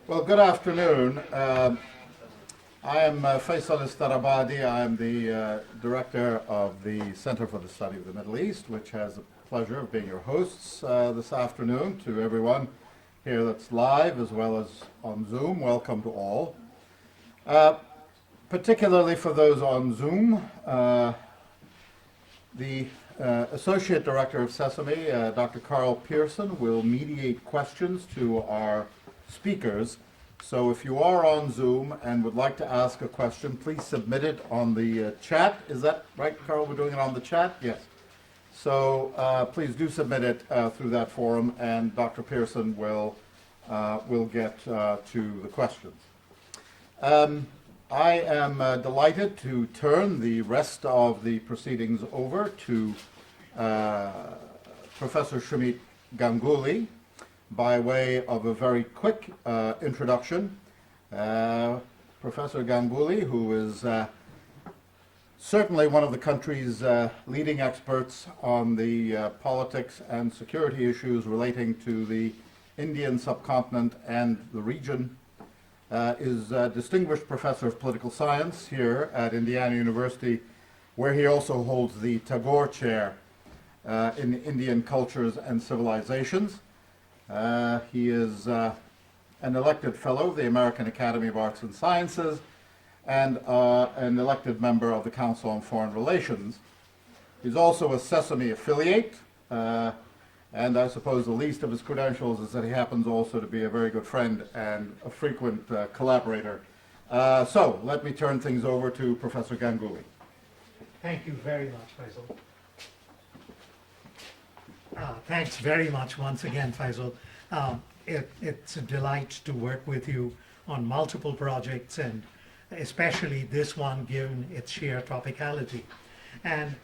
Well, good afternoon. I am Faisal Istarabadi. I am the director of the Center for the Study of the Middle East, which has the pleasure of being your hosts this afternoon. To everyone here that's live as well as on Zoom, welcome to all. Particularly for those on Zoom, the Associate Director of Sesame, Dr. Carl Pearson, will mediate questions to our speakers. So if you are on Zoom and would like to ask a question, please submit it on the chat. Is that right, Carl? We're doing it on the chat? Yes. So please do submit it through that forum, and Dr. Pearson will get to the questions. I am delighted to turn the rest of the proceedings over to Professor Šumit Ganguly, by way of a very quick introduction. Professor Ganguly, who is certainly one of the country's leading experts on the politics and security issues relating to the Indian subcontinent and the region, is a distinguished professor of political science here at Indiana University, where he also holds the Tagore Chair in Indian Cultures and Civilizations. He is an elected fellow of the American Academy of Arts and Sciences and an elected member of the Council on Foreign Relations. He's also a Sesame affiliate, and I suppose the least of his credentials is that he happens also to be a very good friend and a frequent collaborator. So let me turn things over to Professor Ganguly. Thank you very much, Faisal. Thanks very much once again, Faisal. It's a delight to work with you on multiple projects, and especially this one given its sheer topicality. And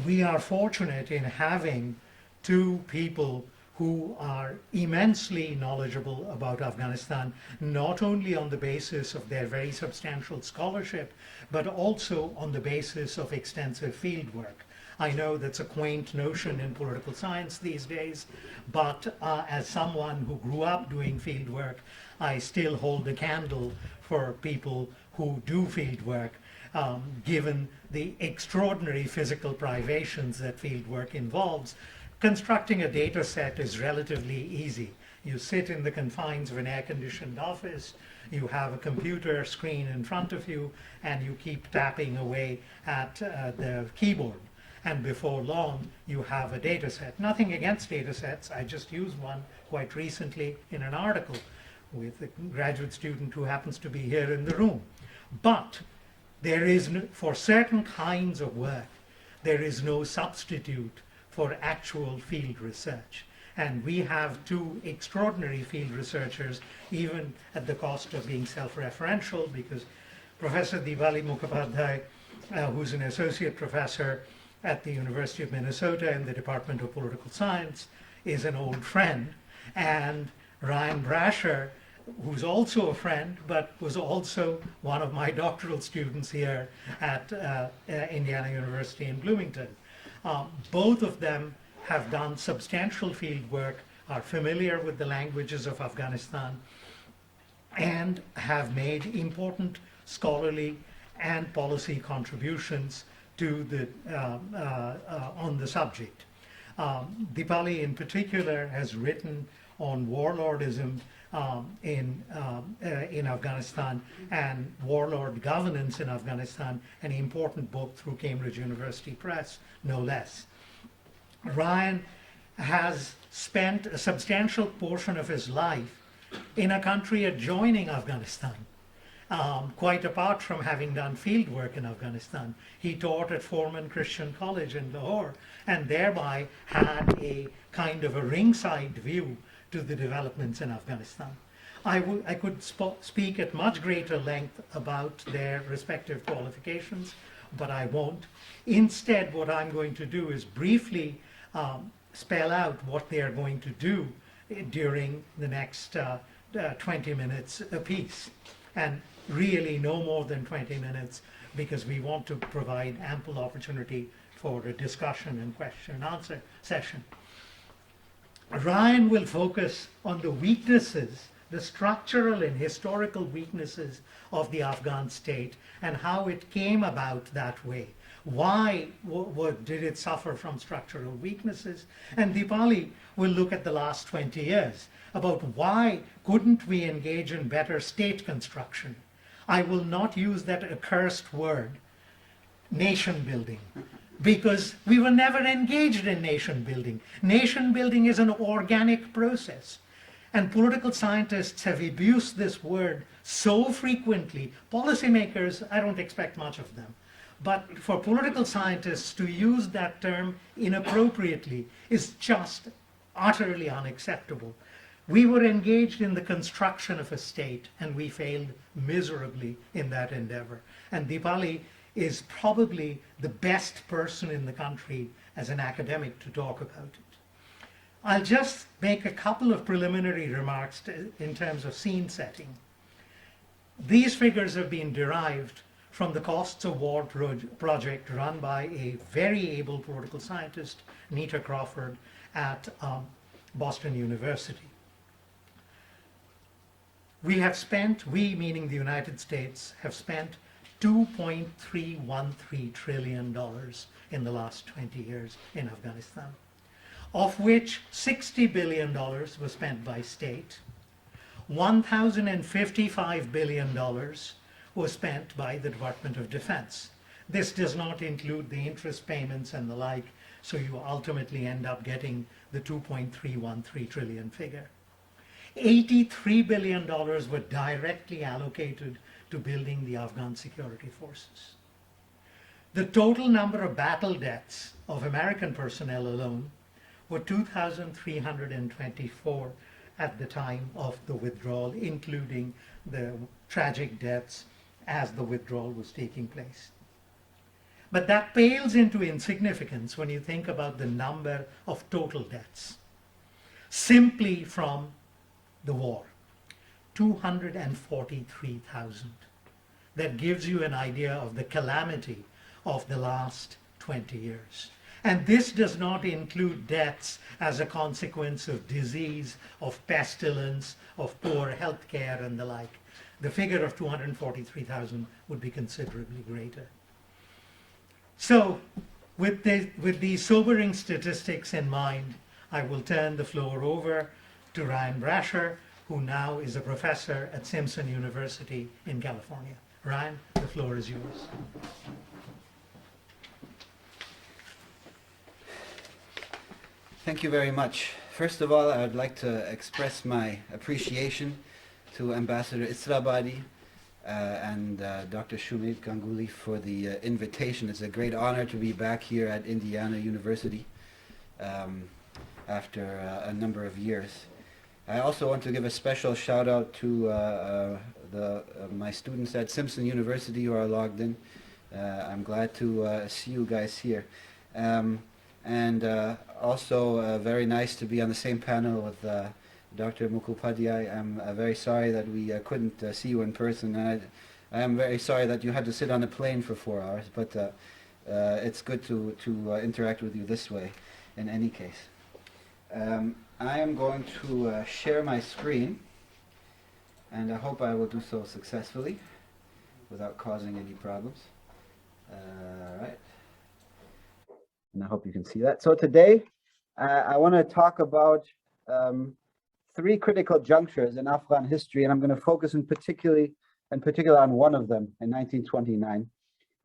we are fortunate in having two people who are immensely knowledgeable about Afghanistan, not only on the basis of their very substantial scholarship, but also on the basis of extensive field work. I know that's a quaint notion in political science these days, but as someone who grew up doing field work, I still hold a candle for people who do field work, given the extraordinary physical privations that field work involves. Constructing a data set is relatively easy. You sit in the confines of an air-conditioned office, you have a computer screen in front of you, and you keep tapping away at the keyboard. And before long, you have a data set. Nothing against data sets. I just used one quite recently in an article with a graduate student who happens to be here in the room. But there is, for certain kinds of work, there is no substitute for actual field research. And we have two extraordinary field researchers, even at the cost of being self-referential, because Professor Dipali Mukhopadhyay, who's an associate professor at the University of Minnesota in the Department of Political Science, is an old friend, and Ryan Brasher, who's also a friend, but was also one of my doctoral students here at Indiana University in Bloomington. Both of them have done substantial field work, are familiar with the languages of Afghanistan, and have made important scholarly and policy contributions to the, on the subject. Dipali in particular has written on warlordism in Afghanistan and warlord governance in Afghanistan, an important book through Cambridge University Press, no less. Ryan has spent a substantial portion of his life in a country adjoining Afghanistan. Quite apart from having done field work in Afghanistan. He taught at Foreman Christian College in Lahore, and thereby had a kind of a ringside view to the developments in Afghanistan. I could speak at much greater length about their respective qualifications, but I won't. Instead, what I'm going to do is briefly spell out what they are going to do during the next 20 minutes apiece. And really no more than 20 minutes, because we want to provide ample opportunity for a discussion and question and answer session. Ryan will focus on the weaknesses the structural and historical weaknesses of the Afghan state and how it came about that way. Why did it suffer from structural weaknesses? And Dipali will look at the last 20 years about why couldn't we engage in better state construction. I will not use that accursed word, nation building, because we were never engaged in nation building. Nation building is an organic process. And political scientists have abused this word so frequently. Policymakers, I don't expect much of them. But for political scientists to use that term inappropriately is just utterly unacceptable. We were engaged in the construction of a state, and we failed miserably in that endeavor. And Dipali is probably the best person in the country as an academic to talk about it. I'll just make a couple of preliminary remarks in terms of scene setting. These figures have been derived from the Costs of War project run by a very able political scientist, Nita Crawford, at Boston University. We have spent, we meaning the United States, have spent $2.313 trillion in the last 20 years in Afghanistan, of which $60 billion was spent by state, $1,055 billion was spent by the Department of Defense. This does not include the interest payments and the like, so you ultimately end up getting the 2.313 trillion figure. $83 billion were directly allocated to building the Afghan security forces. The total number of battle deaths of American personnel alone were 2,324 at the time of the withdrawal, including the tragic deaths as the withdrawal was taking place. But that pales into insignificance when you think about the number of total deaths simply from the war, 243,000. That gives you an idea of the calamity of the last 20 years. And this does not include deaths as a consequence of disease, of pestilence, of poor health care and the like. The figure of 243,000 would be considerably greater. So with these sobering statistics in mind, I will turn the floor over to Ryan Brasher, who now is a professor at Simpson University in California. Ryan, the floor is yours. Thank you very much. First of all, I would like to express my appreciation to Ambassador Israbadi and Dr. Šumit Ganguly for the invitation. It's a great honor to be back here at Indiana University after a number of years. I also want to give a special shout out to my students at Simpson University who are logged in. I'm glad to see you guys here. And also very nice to be on the same panel with Dr. Mukhopadhyay. I'm very sorry that we couldn't see you in person. I am very sorry that you had to sit on a plane for 4 hours, but it's good to interact with you this way in any case. I am going to share my screen, and I hope I will do so successfully without causing any problems. Right. And I hope you can see that. So today, I want to talk about 3 critical junctures in Afghan history, and I'm going to focus in particular on one of them in 1929.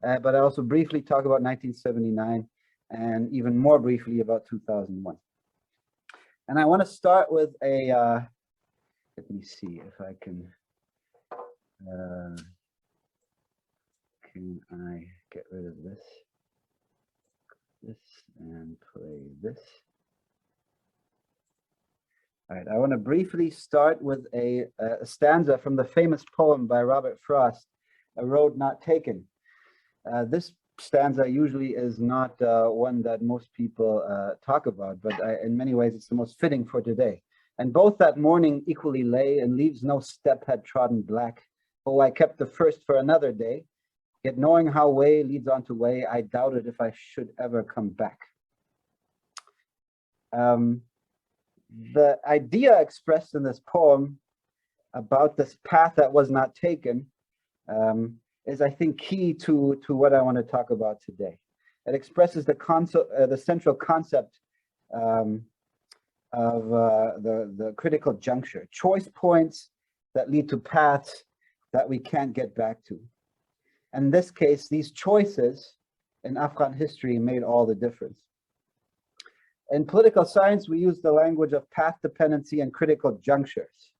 But I also briefly talk about 1979, and even more briefly about 2001. And I want to start with a, let me see if I can I get rid of this and play this. All right, I want to briefly start with a stanza from the famous poem by Robert Frost, A Road Not Taken. This stanza usually is not one that most people talk about, but in many ways it's the most fitting for today. And both that morning equally lay, and leaves no step had trodden black. Oh, I kept the first for another day, yet knowing how way leads on to way, I doubted if I should ever come back. The idea expressed in this poem about this path that was not taken is, I think, key to what I want to talk about today. It expresses the central concept of the critical juncture, choice points that lead to paths that we can't get back to. In this case, these choices in Afghan history made all the difference. In political science, we use the language of path dependency and critical junctures.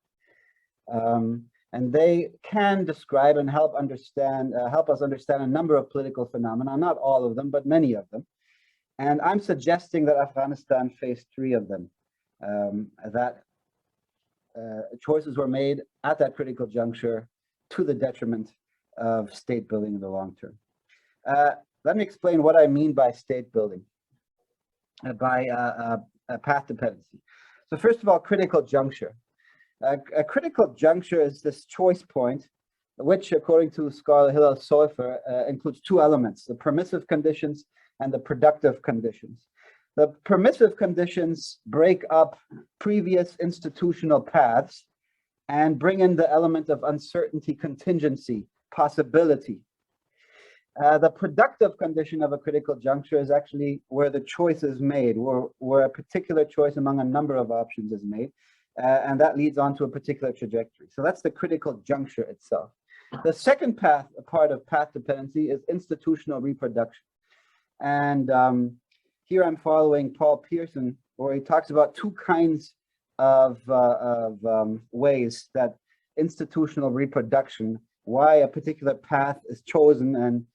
And they can describe and help us understand a number of political phenomena, not all of them, but many of them. And I'm suggesting that Afghanistan faced 3 of them, that choices were made at that critical juncture to the detriment of state building in the long term. Let me explain what I mean by state building, by path dependency. So first of all, critical juncture. A critical juncture is this choice point, which, according to scholar Hillel Sofer, includes 2 elements: the permissive conditions and the productive conditions. The permissive conditions break up previous institutional paths and bring in the element of uncertainty, contingency, possibility. The productive condition of a critical juncture is actually where the choice is made, where a particular choice among a number of options is made, and that leads on to a particular trajectory. So that's the critical juncture itself. The second part of path dependency is institutional reproduction. And here I'm following Paul Pearson, where he talks about 2 kinds of ways that institutional reproduction, why a particular path is chosen, and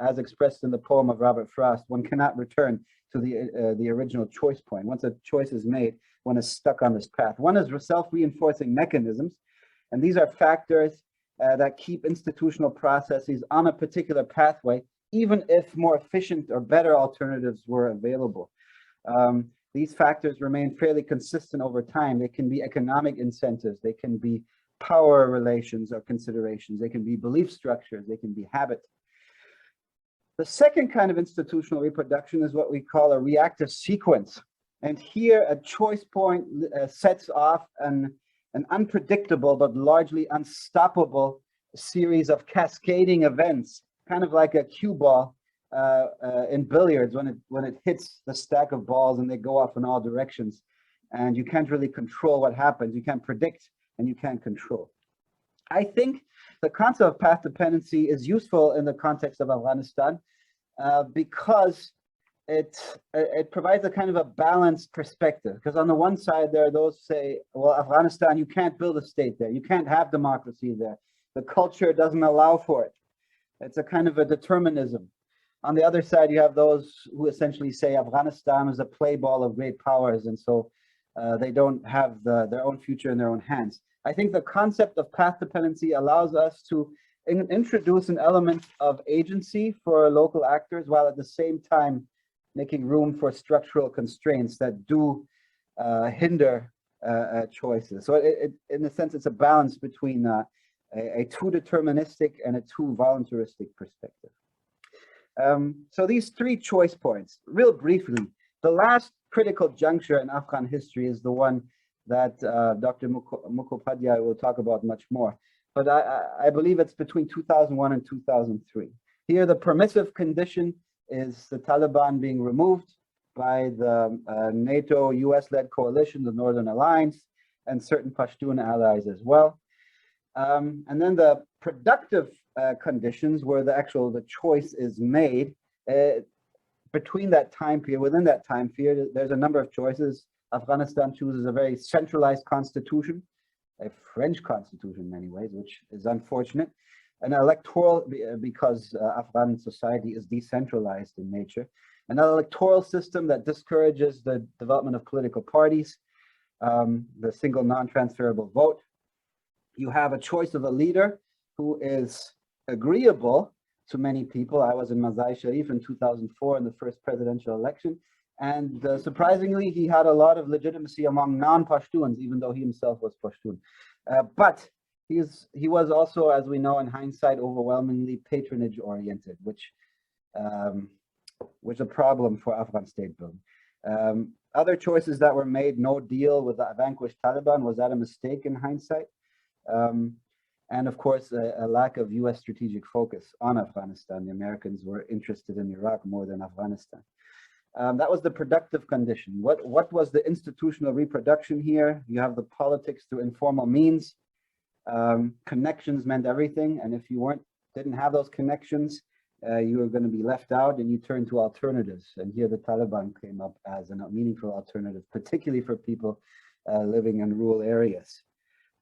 as expressed in the poem of Robert Frost, one cannot return to the original choice point. Once a choice is made, one is stuck on this path. One is self-reinforcing mechanisms, and these are factors that keep institutional processes on a particular pathway, even if more efficient or better alternatives were available. These factors remain fairly consistent over time. They can be economic incentives, they can be power relations or considerations, they can be belief structures, they can be habits. The second kind of institutional reproduction is what we call a reactive sequence. And here a choice point sets off an unpredictable but largely unstoppable series of cascading events, kind of like a cue ball in billiards when it hits the stack of balls and they go off in all directions. And you can't really control what happens. You can't predict and you can't control. I think the concept of path dependency is useful in the context of Afghanistan because it provides a kind of a balanced perspective. Because on the one side, there are those who say, well, Afghanistan, you can't build a state there. You can't have democracy there. The culture doesn't allow for it. It's a kind of a determinism. On the other side, you have those who essentially say Afghanistan is a play ball of great powers, and so they don't have their own future in their own hands. I think the concept of path dependency allows us to introduce an element of agency for local actors, while at the same time making room for structural constraints that do hinder choices. So in a sense, it's a balance between a too deterministic and a too voluntaristic perspective. So these 3 choice points, real briefly, the last critical juncture in Afghan history is the one that Dr. Mukhopadhyay will talk about much more. But I believe it's between 2001 and 2003. Here, the permissive condition is the Taliban being removed by the NATO US-led coalition, the Northern Alliance, and certain Pashtun allies as well. And then the productive conditions where the choice is made, within that time period, there's a number of choices. Afghanistan chooses a very centralized constitution, a French constitution in many ways, which is unfortunate. An electoral, because Afghan society is decentralized in nature, an electoral system that discourages the development of political parties, the single non-transferable vote. You have a choice of a leader who is agreeable to many people. I was in Mazar-e Sharif in 2004 in the first presidential election, and surprisingly, he had a lot of legitimacy among non-Pashtuns, even though he himself was Pashtun. But he was also, as we know in hindsight, overwhelmingly patronage-oriented, which is a problem for Afghan state building. Other choices that were made, no deal with the vanquished Taliban, was that a mistake in hindsight? And of course, a lack of US strategic focus on Afghanistan. The Americans were interested in Iraq more than Afghanistan. That was the productive condition. What was the institutional reproduction here? You have the politics through informal means. Connections meant everything, and if you didn't have those connections, you were going to be left out, and you turned to alternatives. And here the Taliban came up as a meaningful alternative, particularly for people living in rural areas.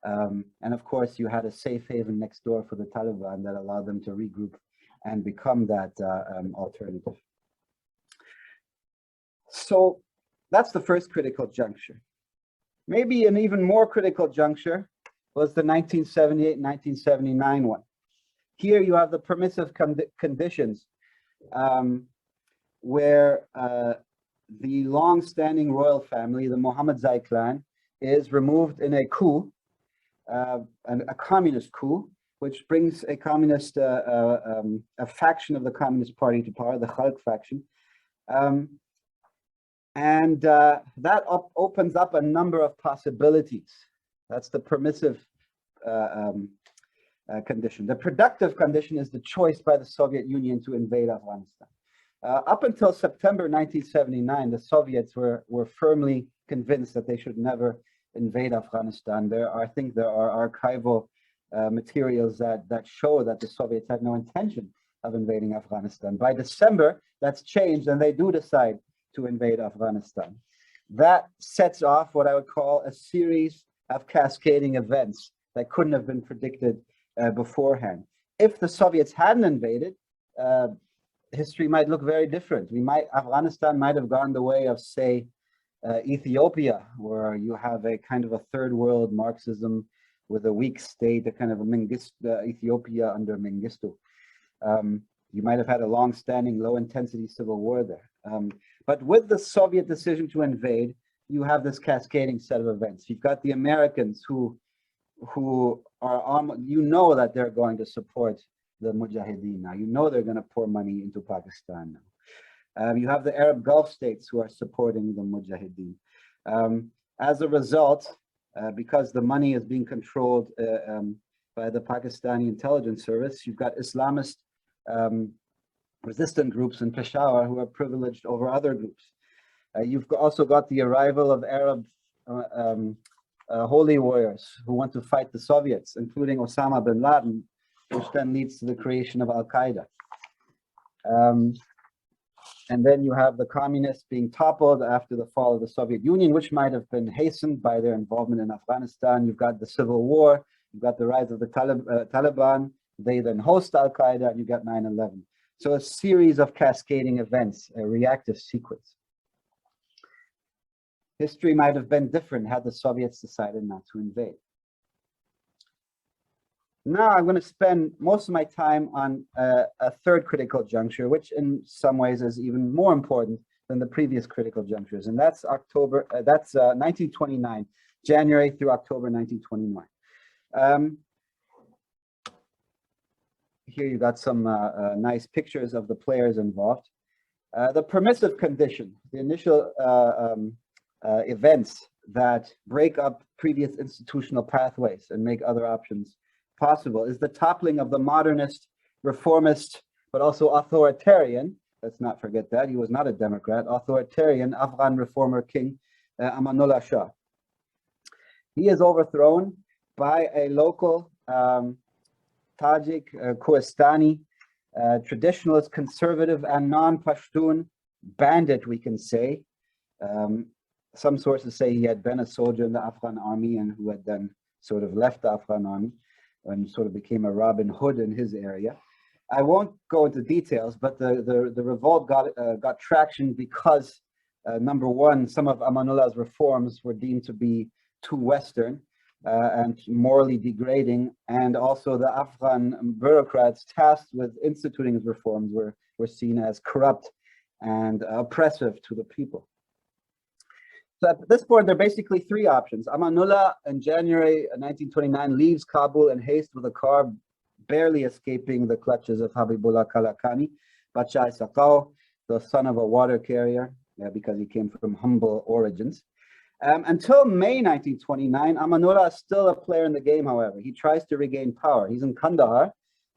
And of course, you had a safe haven next door for the Taliban that allowed them to regroup and become that alternative. So that's the first critical juncture. Maybe an even more critical juncture was the 1978-1979 one. Here you have the permissive conditions where the long-standing royal family, the Mukhopadhyay clan, is removed in a coup, a communist coup, which brings a communist, a faction of the Communist Party to power, the Khalq faction. That opens up a number of possibilities. That's the permissive condition. The productive condition is the choice by the Soviet Union to invade Afghanistan. Up until September 1979, the Soviets were firmly convinced that they should never invade Afghanistan. I think there are archival materials that show that the Soviets had no intention of invading Afghanistan. By December, that's changed, and they do decide to invade Afghanistan. That sets off what I would call a series of cascading events that couldn't have been predicted beforehand. If the Soviets hadn't invaded, history might look very different. Afghanistan might have gone the way of, say, Ethiopia, where you have a kind of a third world Marxism with a weak state, a kind of a Ethiopia under Mengistu. You might have had a long-standing, low-intensity civil war there. But with the Soviet decision to invade, you have this cascading set of events. You've got the Americans who are on, you know that they're going to support the Mujahideen now. You know they're going to pour money into Pakistan now. You have the Arab Gulf states who are supporting the Mujahideen. As a result, because the money is being controlled by the Pakistani intelligence service, you've got Islamist resistant groups in Peshawar who are privileged over other groups. You've also got the arrival of Arab holy warriors who want to fight the Soviets, including Osama bin Laden, which then leads to the creation of Al-Qaeda. And then you have the communists being toppled after the fall of the Soviet Union, which might have been hastened by their involvement in Afghanistan. You've got the civil war, you've got the rise of the Taliban, they then host Al-Qaeda, and you got 9/11. So a series of cascading events, a reactive sequence. History might have been different had the Soviets decided not to invade. Now I'm going to spend most of my time on a third critical juncture, which in some ways is even more important than the previous critical junctures, and that's 1929, January through October 1929. Here you got some nice pictures of the players involved. The permissive condition, the initial events that break up previous institutional pathways and make other options possible, is the toppling of the modernist, reformist, but also authoritarian, let's not forget that, he was not a Democrat, authoritarian Afghan reformer king, Amanullah Shah. He is overthrown by a local Tajik, Koistani, traditionalist, conservative, and non-Pashtun bandit, we can say. Some sources say he had been a soldier in the Afghan army and who had then sort of left the Afghan army and sort of became a Robin Hood in his area. I won't go into details, but the revolt got traction because, number one, some of Amanullah's reforms were deemed to be too Western and morally degrading, and also the Afghan bureaucrats tasked with instituting his reforms were seen as corrupt and oppressive to the people. So at this point, there are basically three options. Amanullah in January 1929 leaves Kabul in haste with a car, barely escaping the clutches of Habibullah Kalakani, Bachai Sakau, the son of a water carrier, because he came from humble origins. Until May 1929, Amanullah is still a player in the game, however. He tries to regain power. He's in Kandahar,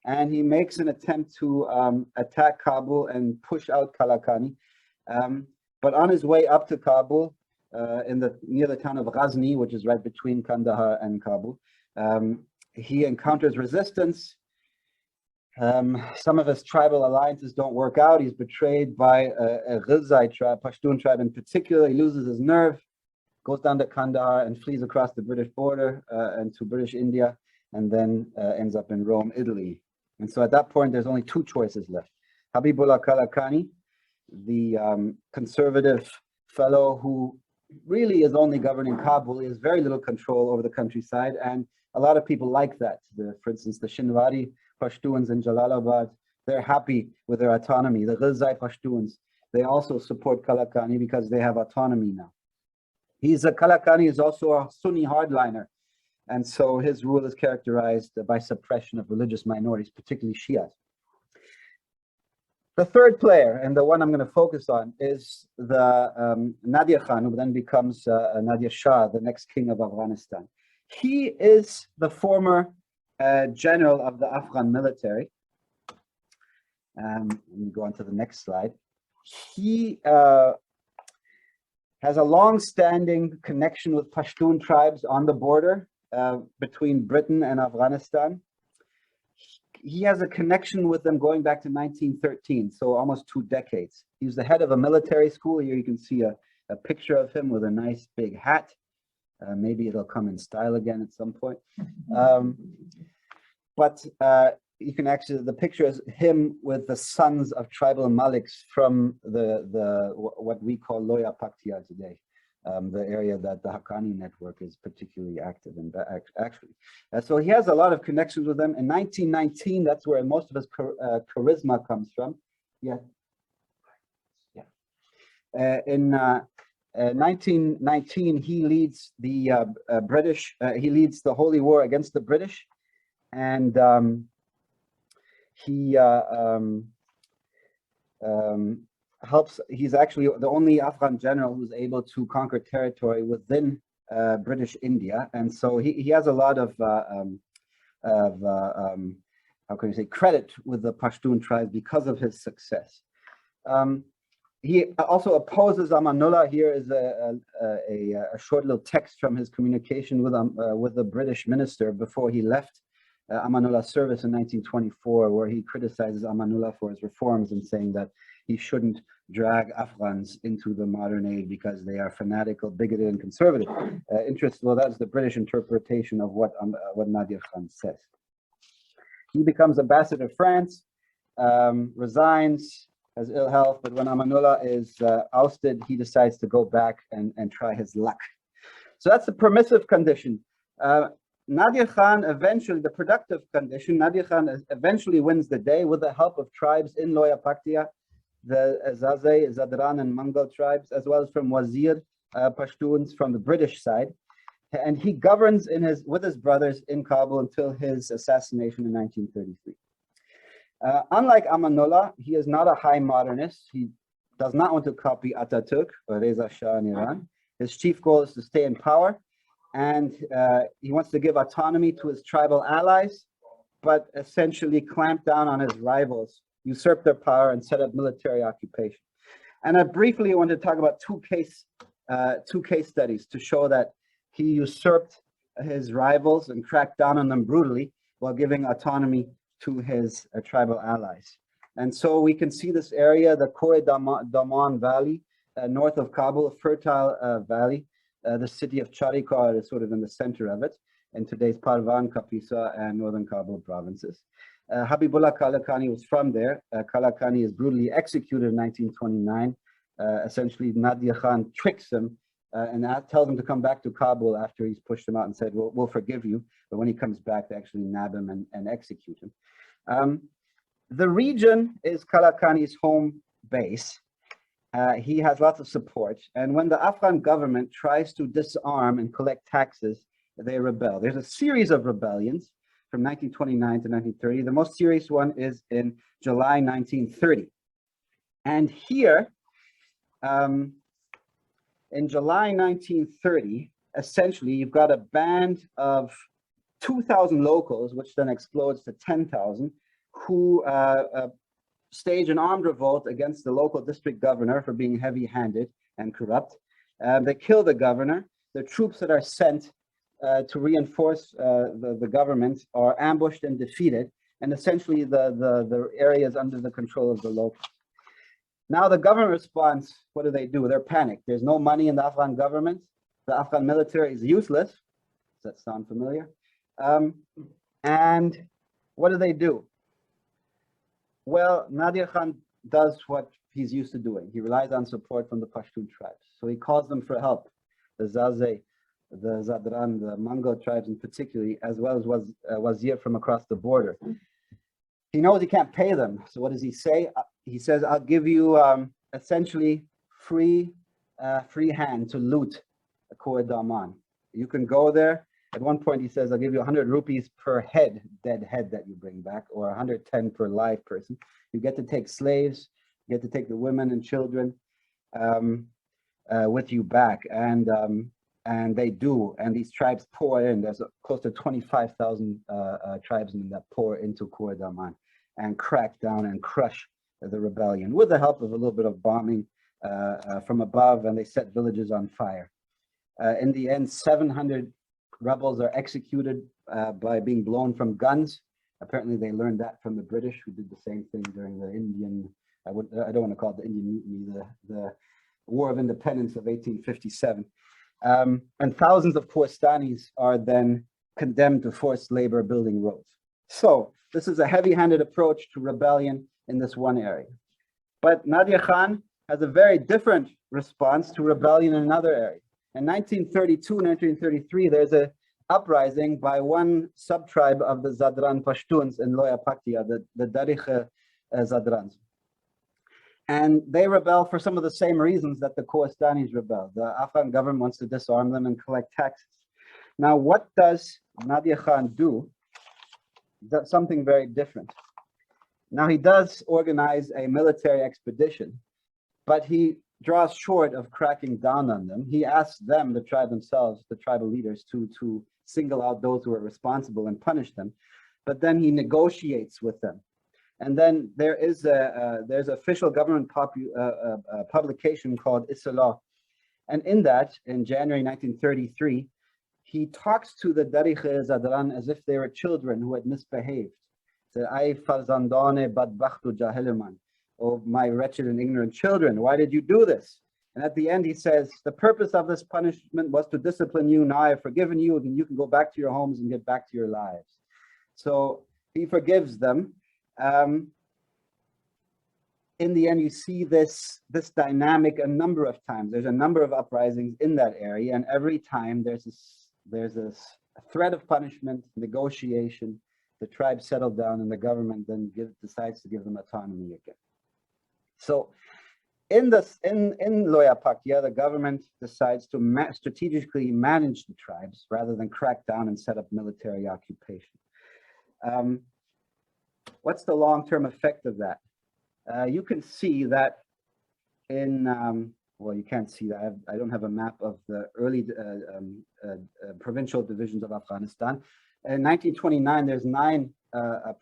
and he makes an attempt to attack Kabul and push out Kalakani. But on his way up to Kabul, near the town of Ghazni, which is right between Kandahar and Kabul, he encounters resistance. Some of his tribal alliances don't work out. He's betrayed by a Ghilzai tribe, Pashtun tribe in particular. He loses his nerve, goes down to Kandahar and flees across the British border and to British India, and then ends up in Rome, Italy. And so at that point, there's only two choices left. Habibullah Kalakani, the conservative fellow who really is only governing Kabul. He has very little control over the countryside, and a lot of people like that. For instance, the Shinwari Pashtuns in Jalalabad, they're happy with their autonomy. The Ghilzai Pashtuns, they also support Kalakani because they have autonomy now. Kalakani is also a Sunni hardliner, and so his rule is characterized by suppression of religious minorities, particularly Shias. The third player, and the one I'm going to focus on, is the Nadir Khan, who then becomes Nadir Shah, the next king of Afghanistan. He is the former general of the Afghan military. Let me go on to the next slide. He has a long-standing connection with Pashtun tribes on the border between Britain and Afghanistan. He has a connection with them going back to 1913, so almost 2 decades. He was the head of a military school. Here you can see a picture of him with a nice big hat. Maybe it'll come in style again at some point. But you can actually, the picture is him with the sons of tribal maliks from what we call Loya Paktia today, the area that the Haqqani network is particularly active in, actually. So he has a lot of connections with them. In 1919, that's where most of his charisma comes from. Yeah. In 1919, he leads the he leads the Holy War against the British, and he helps. He's actually the only Afghan general who's able to conquer territory within British India, and so he has a lot of how can you say, credit with the Pashtun tribes because of his success. He also opposes Amanullah. Here is a short little text from his communication with the British minister before he left Amanullah's service in 1924, where he criticizes Amanullah for his reforms and saying that he shouldn't drag Afghans into the modern age because they are fanatical, bigoted, and conservative. Well, that's the British interpretation of what Nadir Khan says. He becomes ambassador to France, resigns, has ill health, but when Amanullah is ousted, he decides to go back and try his luck. So that's the permissive condition. Nadir Khan eventually, the productive condition, Nadir Khan eventually wins the day with the help of tribes in Loya Paktia, the Zazay, Zadran, and Mangal tribes, as well as from Wazir Pashtuns from the British side. And he governs with his brothers in Kabul until his assassination in 1933. Unlike Amanullah, he is not a high modernist. He does not want to copy Ataturk or Reza Shah in Iran. His chief goal is to stay in power, and he wants to give autonomy to his tribal allies, but essentially clamp down on his rivals, usurp their power, and set up military occupation. And I briefly want to talk about two case studies to show that he usurped his rivals and cracked down on them brutally while giving autonomy to his tribal allies. And so we can see this area, the Koi Daman Valley, north of Kabul, a fertile valley. The city of Charikar is sort of in the center of it, in today's Parvan, Kapisa, and northern Kabul provinces. Habibullah Kalakani was from there. Kalakani is brutally executed in 1929. Essentially, Nadir Khan tricks him and tells him to come back to Kabul after he's pushed him out and said, we'll forgive you. But when he comes back, they actually nab him and execute him. The region is Kalakani's home base. He has lots of support. And when the Afghan government tries to disarm and collect taxes, they rebel. There's a series of rebellions from 1929 to 1930. The most serious one is in July 1930. And here, In July 1930, essentially, you've got a band of 2,000 locals, which then explodes to 10,000, who stage an armed revolt against the local district governor for being heavy-handed and corrupt. They kill the governor. The troops that are sent to reinforce the government are ambushed and defeated, and essentially the area is under the control of the locals. Now the government responds, what do? They're panicked. There's no money in the Afghan government. The Afghan military is useless. Does that sound familiar? And what do? Well, Nadir Khan does what he's used to doing. He relies on support from the Pashtun tribes. So he calls them for help. The Zaze, the Zadran, the Mango tribes in particular, as well as Wazir from across the border. He knows he can't pay them. So what does he say? He says, I'll give you essentially free hand to loot a Khor Daman. You can go there. At one point, he says, I'll give you 100 rupees per head, dead head that you bring back, or 110 per live person. You get to take slaves, you get to take the women and children with you back. And they do. And these tribes pour in. There's close to 25,000 tribesmen that pour into Khor Daman and crack down and crush the rebellion with the help of a little bit of bombing from above, and they set villages on fire. In the end, 700 rebels are executed by being blown from guns. Apparently they learned that from the British, who did the same thing during the Indian, I don't want to call it the Indian Mutiny, the War of Independence of 1857. And thousands of Khorastanis are then condemned to forced labor building roads. So this is a heavy-handed approach to rebellion in this one area. But Nadir Khan has a very different response to rebellion in another area. In 1932, 1933, there's an uprising by one sub-tribe of the Zadran Pashtuns in Loya Paktia, the Darikh Zadrans. And they rebel for some of the same reasons that the Khorastanis rebel. The Afghan government wants to disarm them and collect taxes. Now, what does Nadir Khan do? That's something very different. Now, he does organize a military expedition, but he draws short of cracking down on them. He asks them, the tribe themselves, the tribal leaders, to single out those who are responsible and punish them. But then he negotiates with them. And then there's an official government publication called Islah. And in that, in January 1933, he talks to the Darikh Zadran as if they were children who had misbehaved. Said, "Ay farzandane badbakhtu jahiliman," "Oh, my wretched and ignorant children, why did you do this?" And at the end, he says, "The purpose of this punishment was to discipline you. Now I have forgiven you, and you can go back to your homes and get back to your lives." So he forgives them. In the end, you see this dynamic a number of times. There's a number of uprisings in that area, and every time there's this threat of punishment, negotiation. The tribe settled down, and the government then decides to give them autonomy again. So, in Loya Paktia, the government decides to strategically manage the tribes rather than crack down and set up military occupation. What's the long-term effect of that? You can see that well, you can't see that. I don't have a map of the early provincial divisions of Afghanistan. In 1929, there's 9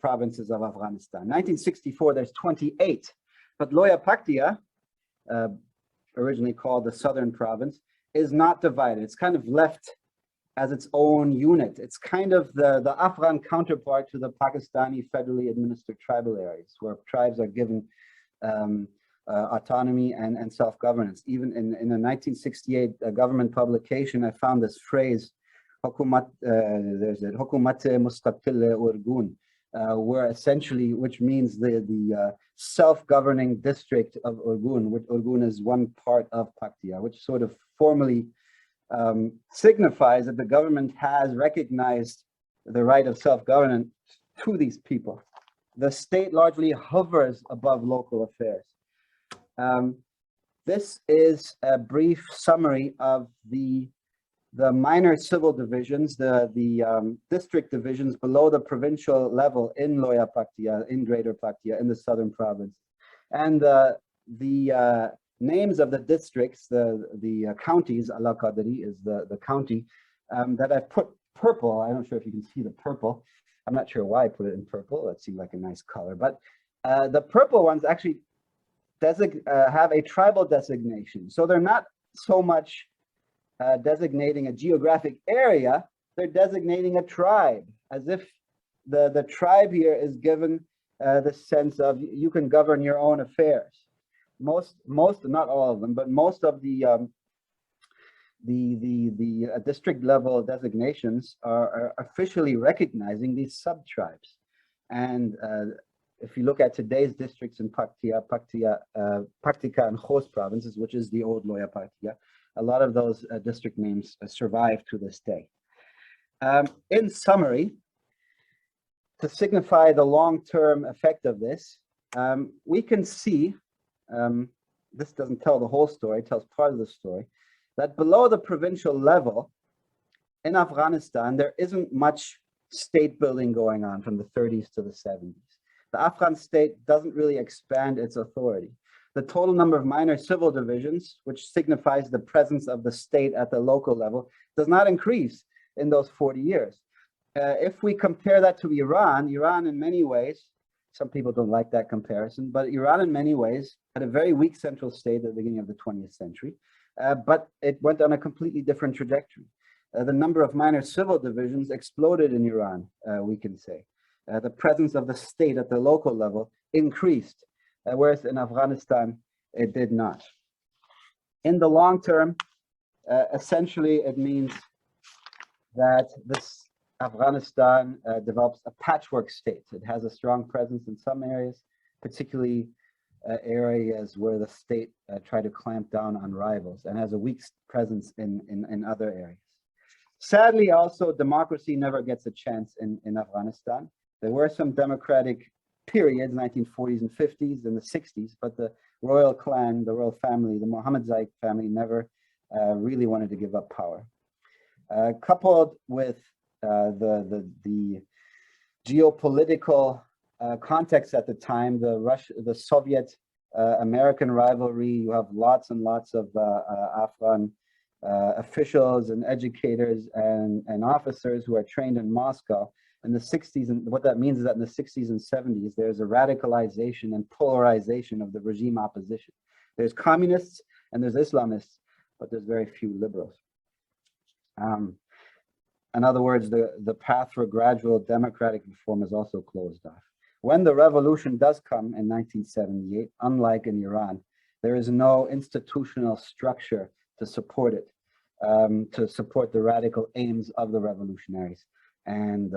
provinces of Afghanistan. 1964, there's 28. But Loya Paktia, originally called the Southern Province, is not divided. It's kind of left as its own unit. It's kind of the Afghan counterpart to the Pakistani federally administered tribal areas, where tribes are given autonomy and self-governance. Even in a 1968 government publication, I found this phrase, Hukumat Mustaqil Urgun, where essentially, which means the self-governing district of Urgun, which Urgun is one part of Paktia, which sort of formally signifies that the government has recognized the right of self-governance to these people. The state largely hovers above local affairs. This is a brief summary of the minor civil divisions, the district divisions below the provincial level in Loya Paktia, in Greater Paktia, in the Southern Province. And the names of the districts, the counties, Al-Qadri is the county, that I put purple. I'm not sure if you can see the purple. I'm not sure why I put it in purple. That seemed like a nice color. But the purple ones actually have a tribal designation. So they're not so much designating a geographic area, they're designating a tribe, as if the tribe here is given the sense of you can govern your own affairs. Most, not all of them, but most of the district level designations are officially recognizing these sub-tribes. And if you look at today's districts in Paktika and Khost provinces, which is the old Loya Paktika, a lot of those district names survive to this day. In summary, to signify the long-term effect of this, we can see, this doesn't tell the whole story, it tells part of the story, that below the provincial level in Afghanistan, there isn't much state building going on from the 30s to the 70s. The Afghan state doesn't really expand its authority. The total number of minor civil divisions, which signifies the presence of the state at the local level, does not increase in those 40 years. If we compare that to Iran, Iran in many ways, some people don't like that comparison, but Iran in many ways had a very weak central state at the beginning of the 20th century, but it went on a completely different trajectory. The number of minor civil divisions exploded in Iran, we can say. The presence of the state at the local level increased, whereas in Afghanistan, it did not. In the long term, essentially, it means that this Afghanistan develops a patchwork state. It has a strong presence in some areas, particularly areas where the state tried to clamp down on rivals, and has a weak presence in other areas. Sadly, also, democracy never gets a chance in Afghanistan. There were some democratic periods, 1940s and 50s and the 60s, but the royal clan, the royal family, the Mukhopadhyay family never really wanted to give up power. Coupled with the geopolitical context at the time, the Soviet American rivalry, you have lots and lots of Afghan officials and educators and officers who are trained in Moscow in the 60s. And what that means is that in the 60s and 70s, there's a radicalization and polarization of the regime opposition. There's communists and there's Islamists, but there's very few liberals. In other words, the path for gradual democratic reform is also closed off. When the revolution does come in 1978, unlike in Iran, there is no institutional structure to support it, to support the radical aims of the revolutionaries. And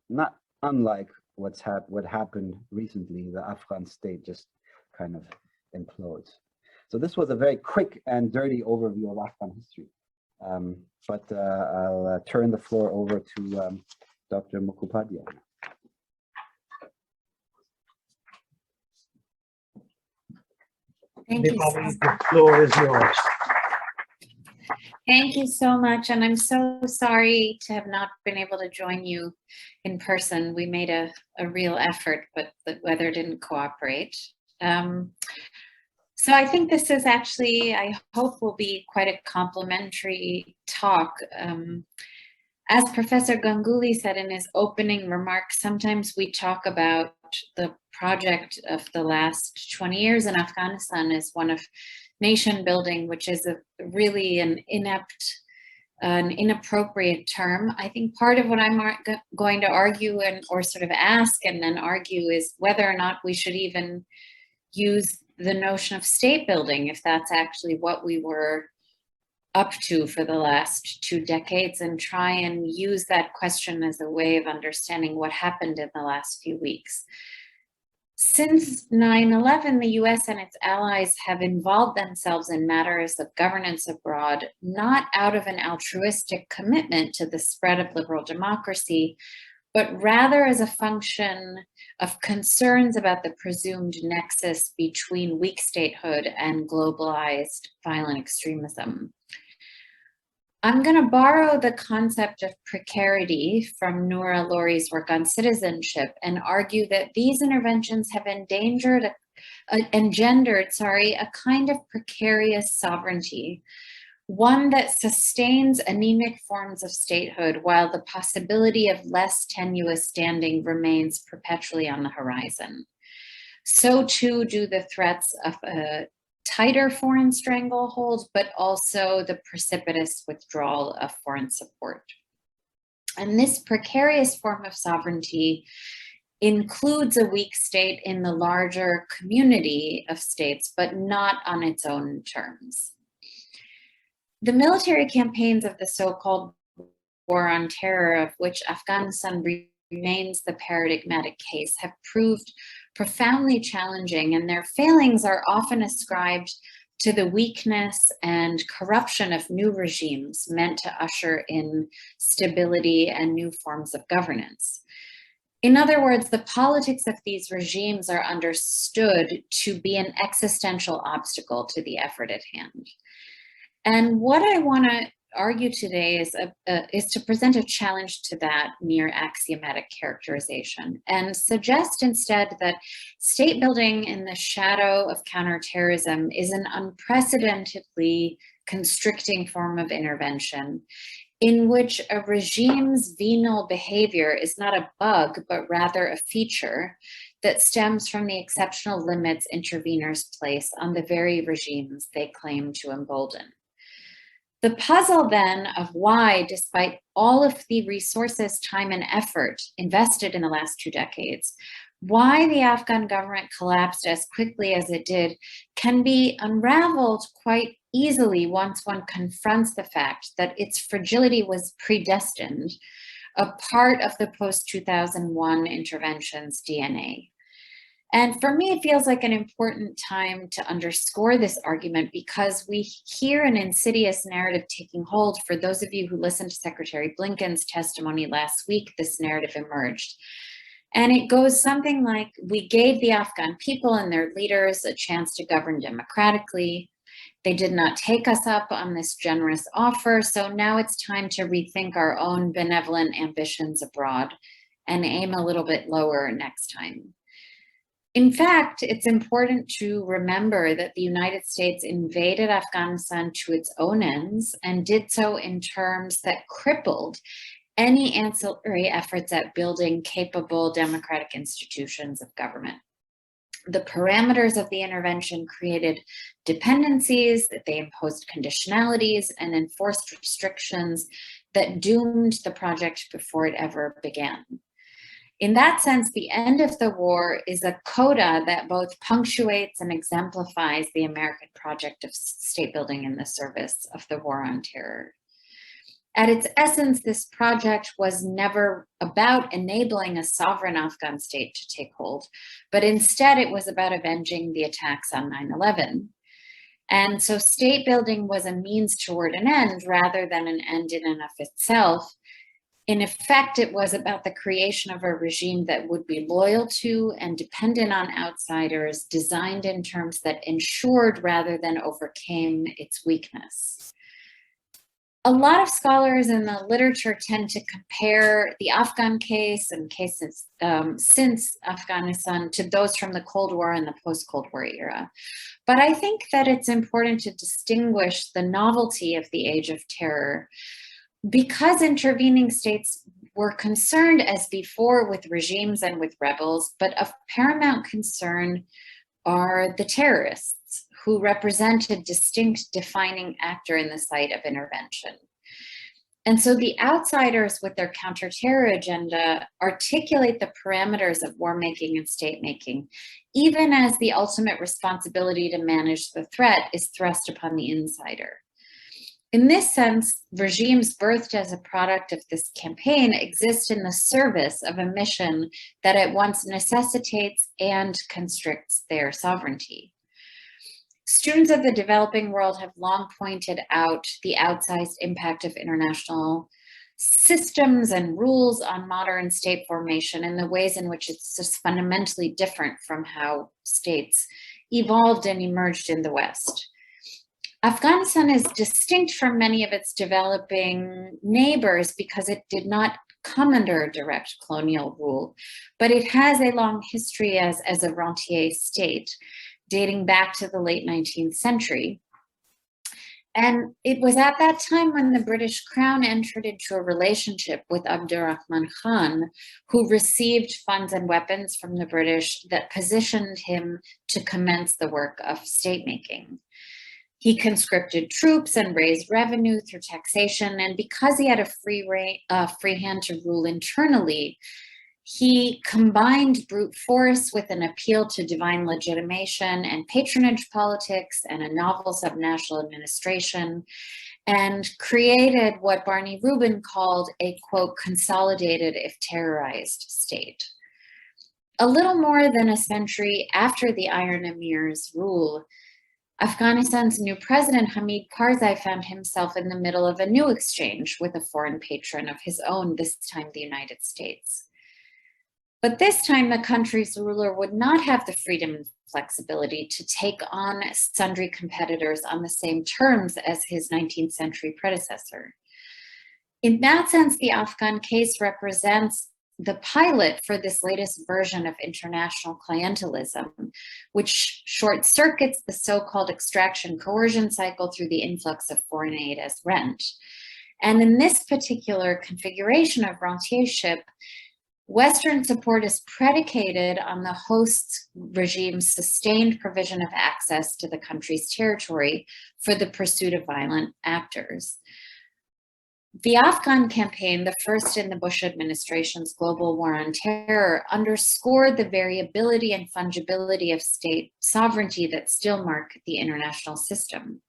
not unlike what happened recently, the Afghan state just kind of implodes. So this was a very quick and dirty overview of Afghan history. But I'll turn the floor over to Dr. Mukhopadhyay. Thank you. Dipali, the floor is yours. Thank you so much. And I'm so sorry to have not been able to join you in person. We made a real effort, but the weather didn't cooperate. So I think this is actually, I hope, will be quite a complimentary talk. As Professor Ganguly said in his opening remarks, sometimes we talk about the project of the last 20 years in Afghanistan as one of nation building, which is really an inappropriate term. I think part of what I'm going to argue or sort of ask and then argue is whether or not we should even use the notion of state building, if that's actually what we were up to for the last 2 decades, and try and use that question as a way of understanding what happened in the last few weeks. Since 9/11, the US and its allies have involved themselves in matters of governance abroad, not out of an altruistic commitment to the spread of liberal democracy, but rather as a function of concerns about the presumed nexus between weak statehood and globalized violent extremism. I'm going to borrow the concept of precarity from Noura Lori's work on citizenship and argue that these interventions have endangered engendered, a kind of precarious sovereignty, one that sustains anemic forms of statehood while the possibility of less tenuous standing remains perpetually on the horizon. So too do the threats of a tighter foreign stranglehold, but also the precipitous withdrawal of foreign support. And this precarious form of sovereignty includes a weak state in the larger community of states, but not on its own terms. The military campaigns of the so-called war on terror, of which Afghanistan remains the paradigmatic case, have proved profoundly challenging, and their failings are often ascribed to the weakness and corruption of new regimes meant to usher in stability and new forms of governance. In other words, the politics of these regimes are understood to be an existential obstacle to the effort at hand. And what I want to argue today is to present a challenge to that near axiomatic characterization and suggest instead that state building in the shadow of counterterrorism is an unprecedentedly constricting form of intervention in which a regime's venal behavior is not a bug, but rather a feature that stems from the exceptional limits interveners place on the very regimes they claim to embolden. The puzzle then of why, despite all of the resources, time, and effort invested in the last 2 decades, why the Afghan government collapsed as quickly as it did can be unraveled quite easily once one confronts the fact that its fragility was predestined, a part of the post-2001 intervention's DNA. And for me, it feels like an important time to underscore this argument because we hear an insidious narrative taking hold. For those of you who listened to Secretary Blinken's testimony last week, this narrative emerged. And it goes something like, we gave the Afghan people and their leaders a chance to govern democratically. They did not take us up on this generous offer, so now it's time to rethink our own benevolent ambitions abroad and aim a little bit lower next time. In fact, it's important to remember that the United States invaded Afghanistan to its own ends and did so in terms that crippled any ancillary efforts at building capable democratic institutions of government. The parameters of the intervention created dependencies, that they imposed conditionalities and enforced restrictions that doomed the project before it ever began. In that sense, the end of the war is a coda that both punctuates and exemplifies the American project of state building in the service of the war on terror. At its essence, this project was never about enabling a sovereign Afghan state to take hold, but instead it was about avenging the attacks on 9/11. And so state building was a means toward an end rather than an end in and of itself. In effect, it was about the creation of a regime that would be loyal to and dependent on outsiders, designed in terms that ensured rather than overcame its weakness. A lot of scholars in the literature tend to compare the Afghan case and cases since Afghanistan to those from the Cold War and the post-Cold War era. But I think that it's important to distinguish the novelty of the age of terror because intervening states were concerned as before with regimes and with rebels, but of paramount concern are the terrorists who represent a distinct defining actor in the site of intervention. And so the outsiders with their counter-terror agenda articulate the parameters of war making and state making, even as the ultimate responsibility to manage the threat is thrust upon the insider. In this sense, regimes birthed as a product of this campaign exist in the service of a mission that at once necessitates and constricts their sovereignty. Students of the developing world have long pointed out the outsized impact of international systems and rules on modern state formation and the ways in which it's just fundamentally different from how states evolved and emerged in the West. Afghanistan is distinct from many of its developing neighbors because it did not come under direct colonial rule, but it has a long history as a rentier state, dating back to the late 19th century. And it was at that time when the British Crown entered into a relationship with Abdurrahman Khan, who received funds and weapons from the British that positioned him to commence the work of state making. He conscripted troops and raised revenue through taxation, and because he had a free hand to rule internally, he combined brute force with an appeal to divine legitimation and patronage politics and a novel subnational administration, and created what Barney Rubin called a, quote, consolidated if terrorized state. A little more than a century after the Iron Emir's rule, Afghanistan's new president, Hamid Karzai, found himself in the middle of a new exchange with a foreign patron of his own, this time the United States. But this time, the country's ruler would not have the freedom and flexibility to take on sundry competitors on the same terms as his 19th century predecessor. In that sense, the Afghan case represents the pilot for this latest version of international clientelism, which short circuits the so-called extraction coercion cycle through the influx of foreign aid as rent. And in this particular configuration of rentiership, Western support is predicated on the host regime's sustained provision of access to the country's territory for the pursuit of violent actors. The Afghan campaign, the first in the Bush administration's global war on terror, underscored the variability and fungibility of state sovereignty that still mark the international system.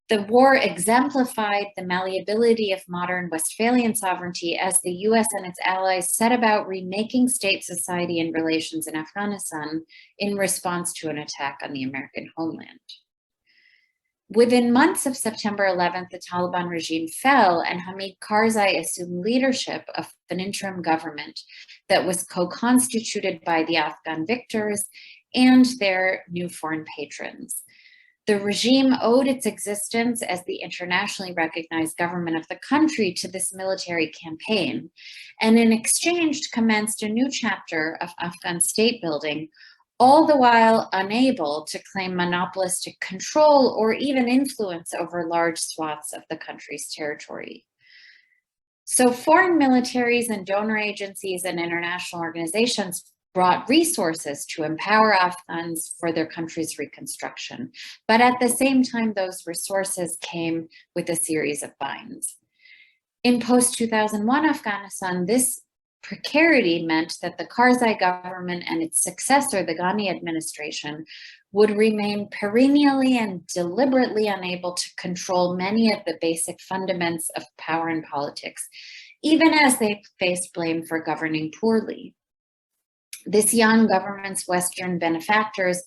The war exemplified the malleability of modern Westphalian sovereignty as the US and its allies set about remaking state society and relations in Afghanistan in response to an attack on the American homeland. Within months of September 11th, the Taliban regime fell and Hamid Karzai assumed leadership of an interim government that was co-constituted by the Afghan victors and their new foreign patrons. The regime owed its existence as the internationally recognized government of the country to this military campaign, and in exchange commenced a new chapter of Afghan state building, all the while unable to claim monopolistic control or even influence over large swaths of the country's territory. So foreign militaries and donor agencies and international organizations brought resources to empower Afghans for their country's reconstruction. But at the same time, those resources came with a series of binds. In post-2001 Afghanistan, this precarity meant that the Karzai government and its successor, the Ghani administration, would remain perennially and deliberately unable to control many of the basic fundaments of power and politics, even as they faced blame for governing poorly. This young government's Western benefactors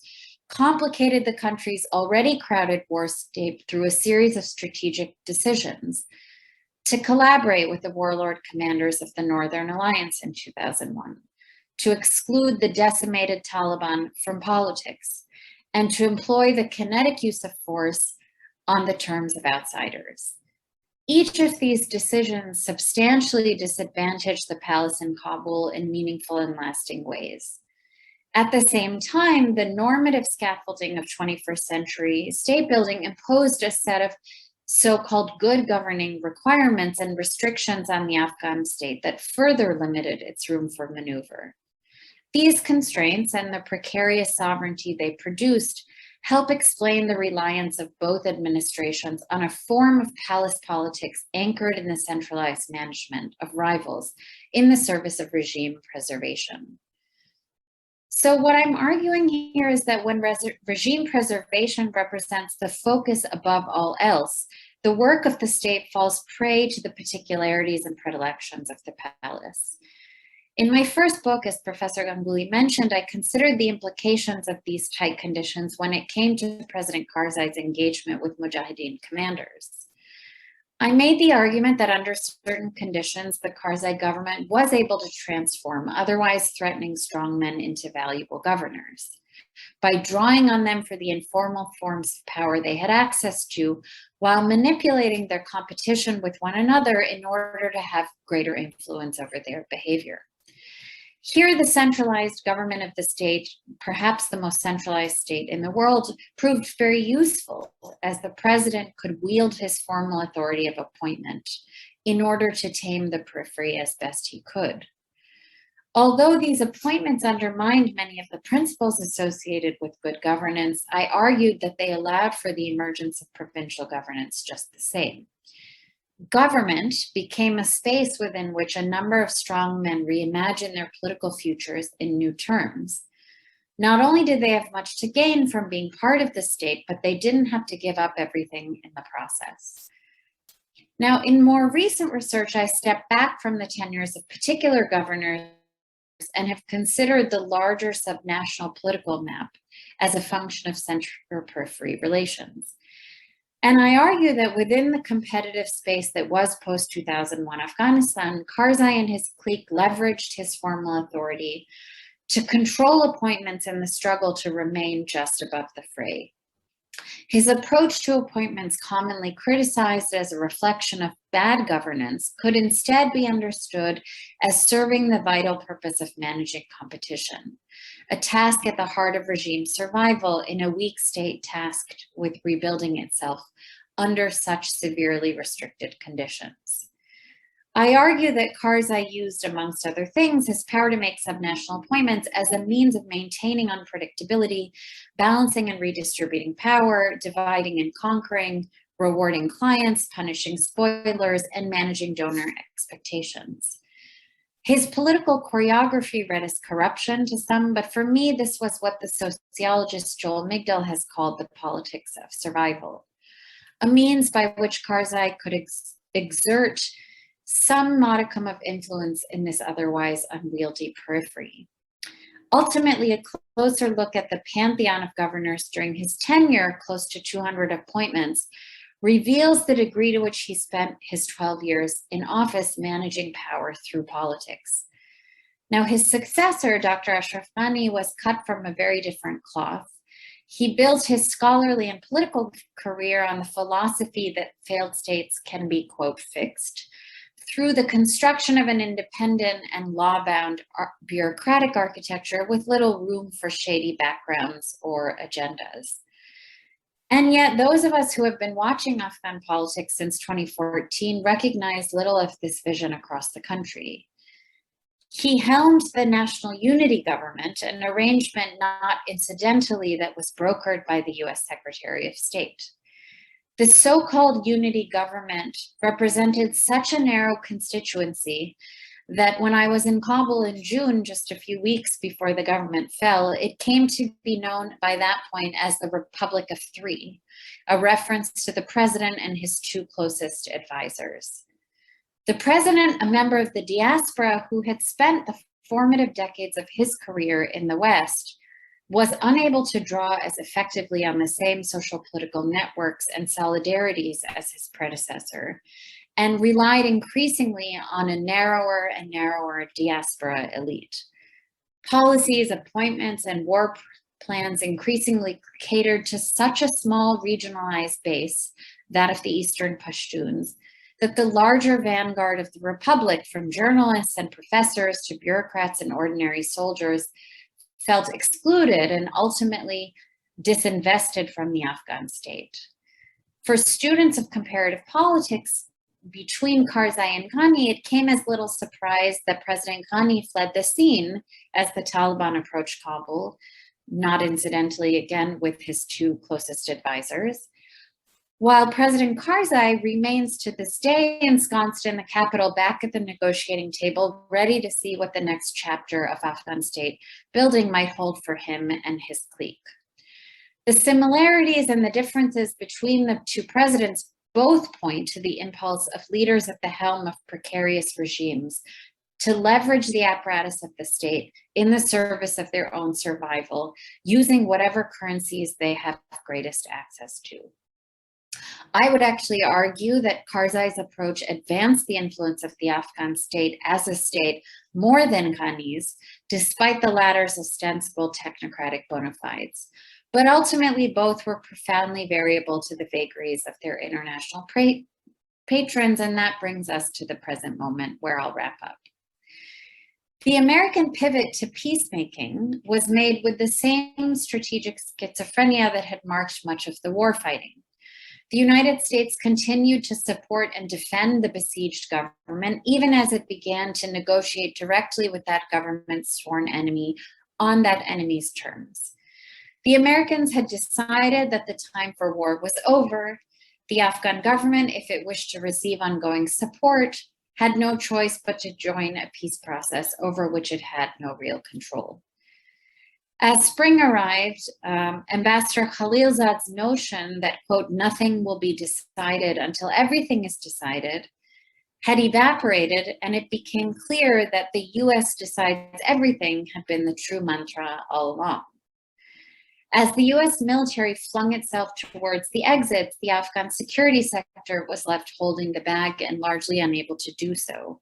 complicated the country's already crowded war state through a series of strategic decisions to collaborate with the warlord commanders of the Northern Alliance in 2001, to exclude the decimated Taliban from politics, and to employ the kinetic use of force on the terms of outsiders. Each of these decisions substantially disadvantaged the palace in Kabul in meaningful and lasting ways. At the same time, the normative scaffolding of 21st century state building imposed a set of so-called good governing requirements and restrictions on the Afghan state that further limited its room for maneuver. These constraints and the precarious sovereignty they produced help explain the reliance of both administrations on a form of palace politics anchored in the centralized management of rivals in the service of regime preservation. So what I'm arguing here is that when regime preservation represents the focus above all else, the work of the state falls prey to the particularities and predilections of the palace. In my first book, as Professor Ganguly mentioned, I considered the implications of these tight conditions when it came to President Karzai's engagement with Mujahideen commanders. I made the argument that under certain conditions, the Karzai government was able to transform otherwise threatening strongmen into valuable governors. by drawing on them for the informal forms of power they had access to, while manipulating their competition with one another in order to have greater influence over their behavior. Here, the centralized government of the state, perhaps the most centralized state in the world, proved very useful, as the president could wield his formal authority of appointment in order to tame the periphery as best he could. Although these appointments undermined many of the principles associated with good governance, I argued that they allowed for the emergence of provincial governance just the same. Government became a space within which a number of strong men reimagined their political futures in new terms. Not only did they have much to gain from being part of the state, but they didn't have to give up everything in the process. Now, in more recent research, I stepped back from the tenures of particular governors and have considered the larger subnational political map as a function of center-periphery relations. And I argue that within the competitive space that was post-2001 Afghanistan, Karzai and his clique leveraged his formal authority to control appointments in the struggle to remain just above the fray. His approach to appointments, commonly criticized as a reflection of bad governance, could instead be understood as serving the vital purpose of managing competition, a task at the heart of regime survival in a weak state tasked with rebuilding itself under such severely restricted conditions. I argue that Karzai used, amongst other things, his power to make subnational appointments as a means of maintaining unpredictability, balancing and redistributing power, dividing and conquering, rewarding clients, punishing spoilers, and managing donor expectations. His political choreography read as corruption to some, but for me, this was what the sociologist Joel Migdal has called the politics of survival, a means by which Karzai could exert some modicum of influence in this otherwise unwieldy periphery. Ultimately, a closer look at the pantheon of governors during his tenure, close to 200 appointments, reveals the degree to which he spent his 12 years in office managing power through politics. Now, his successor, Dr. Ashraf Ghani, was cut from a very different cloth. He built his scholarly and political career on the philosophy that failed states can be, quote, fixed, through the construction of an independent and law-bound bureaucratic architecture with little room for shady backgrounds or agendas. And yet, those of us who have been watching Afghan politics since 2014 recognize little of this vision across the country. He helmed the National Unity Government, an arrangement not incidentally that was brokered by the US Secretary of State. The so-called unity government represented such a narrow constituency that when I was in Kabul in June, just a few weeks before the government fell, it came to be known by that point as the Republic of Three, a reference to the president and his two closest advisors. The president, a member of the diaspora who had spent the formative decades of his career in the West, was unable to draw as effectively on the same social political networks and solidarities as his predecessor, and relied increasingly on a narrower and narrower diaspora elite. Policies, appointments, and war plans increasingly catered to such a small regionalized base, that of the Eastern Pashtuns, that the larger vanguard of the Republic, from journalists and professors to bureaucrats and ordinary soldiers, felt excluded and ultimately disinvested from the Afghan state. For students of comparative politics, between Karzai and Ghani, it came as little surprise that President Ghani fled the scene as the Taliban approached Kabul, not incidentally, again, with his two closest advisors, while President Karzai remains to this day ensconced in the capital, back at the negotiating table, ready to see what the next chapter of Afghan state building might hold for him and his clique. The similarities and the differences between the two presidents both point to the impulse of leaders at the helm of precarious regimes to leverage the apparatus of the state in the service of their own survival, using whatever currencies they have greatest access to. I would actually argue that Karzai's approach advanced the influence of the Afghan state as a state more than Ghani's, despite the latter's ostensible technocratic bona fides. But ultimately, both were profoundly variable to the vagaries of their international patrons, and that brings us to the present moment, where I'll wrap up. The American pivot to peacemaking was made with the same strategic schizophrenia that had marked much of the war fighting. The United States continued to support and defend the besieged government, even as it began to negotiate directly with that government's sworn enemy on that enemy's terms. The Americans had decided that the time for war was over. The Afghan government, if it wished to receive ongoing support, had no choice but to join a peace process over which it had no real control. As spring arrived, Ambassador Khalilzad's notion that, quote, nothing will be decided until everything is decided had evaporated, and it became clear that the US decides everything had been the true mantra all along. As the US military flung itself towards the exits, the Afghan security sector was left holding the bag and largely unable to do so.